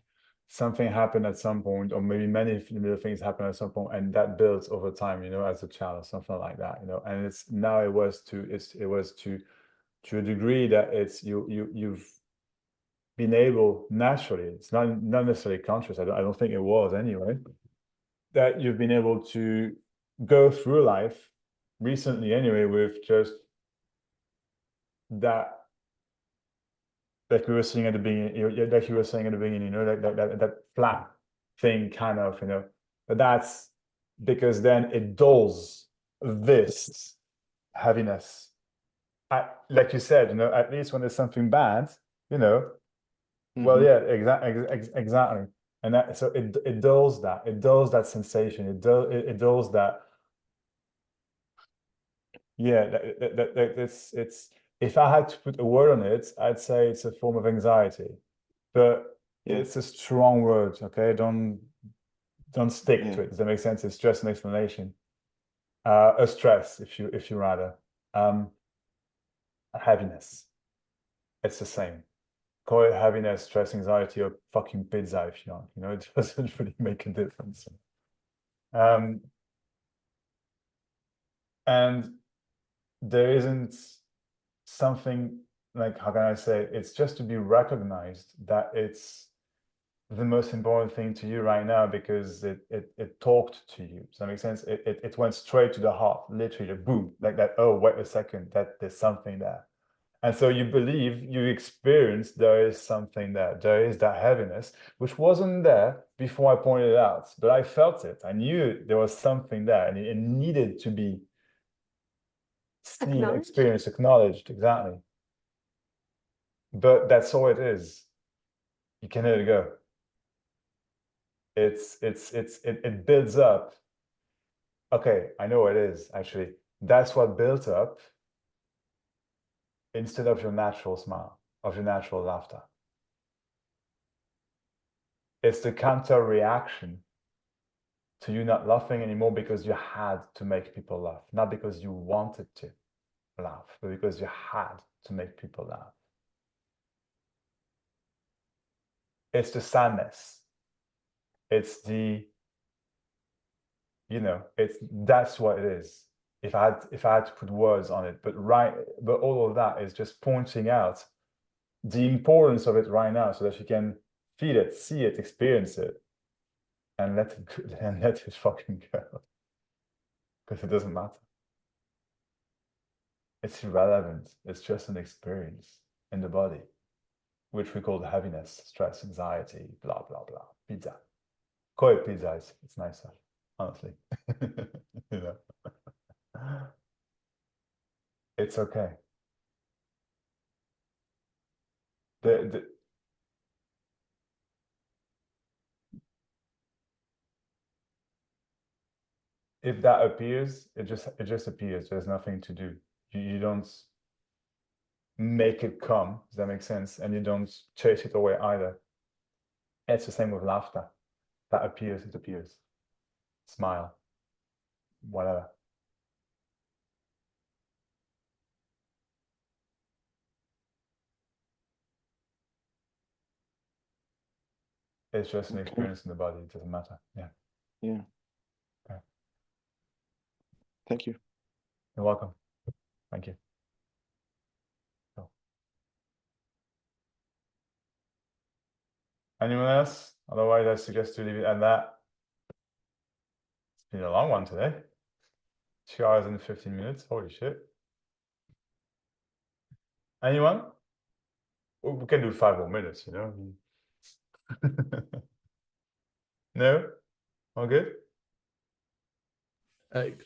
something happened at some point, or maybe many little things happen at some point, and that builds over time, you know, as a child or something like that, you know. And it's now it was to a degree that it's you've been able naturally, it's not necessarily conscious, I don't think it was anyway, that you've been able to go through life recently anyway with just that, like we were saying at the beginning, like you were saying at the beginning, you know, that flat thing kind of, you know, but that's because then it dulls this heaviness. Like you said, you know, at least when there's something bad, you know, well, yeah, exactly. And that, so it dulls that sensation. It dulls that. Yeah, it's if I had to put a word on it, I'd say it's a form of anxiety, but
Yeah.
it's a strong word. Okay, don't stick
Yeah.
to it. Does that make sense? It's just an explanation. A stress, if you rather, a heaviness. It's the same. Call it happiness, stress, anxiety, or fucking pizza if you want. You know, it doesn't really make a difference. And there isn't something like, how can I say, it's just to be recognized that it's the most important thing to you right now because it talked to you. Does that make sense? It went straight to the heart, literally, boom, like that. Oh, wait a second, that there's something there. And so you believe, you experience there is something there. There is that heaviness, which wasn't there before I pointed it out, but I felt it. I knew there was something there and it needed to be seen, experienced, acknowledged, exactly. But that's all it is. You can let it go. It builds up. Okay, I know what it is, actually. That's what built up instead of your natural smile, of your natural laughter. It's the counter reaction to you not laughing anymore because you had to make people laugh, not because you wanted to laugh, but because you had to make people laugh. It's the sadness. It's the, you know, that's what it is. if I had to put words on it, but all of that is just pointing out the importance of it right now, so that you can feel it, see it, experience it, and let it fucking go, because it doesn't matter. It's irrelevant. It's just an experience in the body, which we call heaviness, stress, anxiety, blah blah blah. Pizza, call it pizza. It's nicer, honestly. You know, it's okay. If that appears, it just appears. There's nothing to do. You don't make it come. Does that make sense? And you don't chase it away either. It's the same with laughter. That appears, it appears. Smile, whatever. It's just an
Okay.
experience in the body. It doesn't matter. Yeah.
Yeah.
Okay.
Thank you.
You're welcome. Thank you. Cool. Anyone else? Otherwise, I suggest to leave it at that. It's been a long one today. 2 hours and 15 minutes. Holy shit. Anyone? Well, we can do 5 more minutes, you know. No? All good?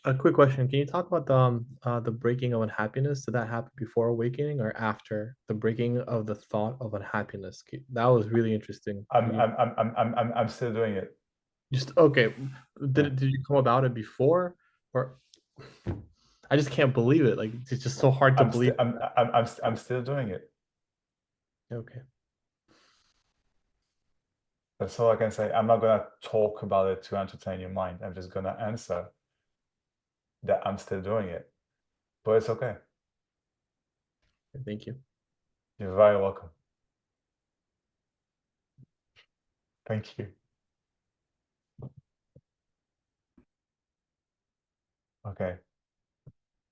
A quick question. Can you talk about the breaking of unhappiness? Did that happen before awakening or after the breaking of the thought of unhappiness? That was really interesting.
I'm still doing it.
Just okay. Did you come about it before, or I just can't believe it. Like it's just so hard to believe.
I'm still doing it.
Okay.
That's all I can say. I'm not gonna talk about it to entertain your mind. I'm just gonna answer that I'm still doing it. But it's okay.
Thank you.
You're very welcome. Thank you. Okay.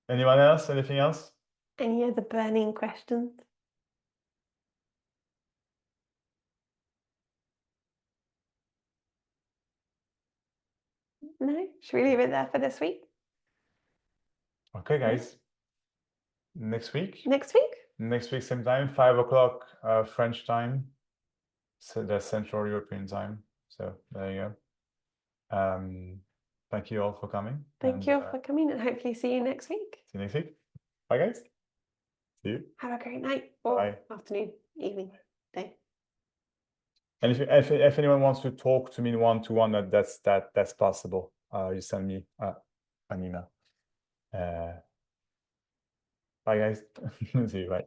Anyone else? Anything else?
Any other burning questions? No? Should we leave it there for this week?
Okay, guys. Next week?
Next week?
Next week, same time, 5 o'clock French time. So that's Central European time. So there you go. Thank you all for coming.
Thank you for coming, and hopefully see you next week.
See you next week. Bye, guys. See you.
Have a great night or
Bye.
afternoon, evening, day.
And if anyone wants to talk to me one-to-one, that's possible. You send me an email. Bye, guys. See you. Bye.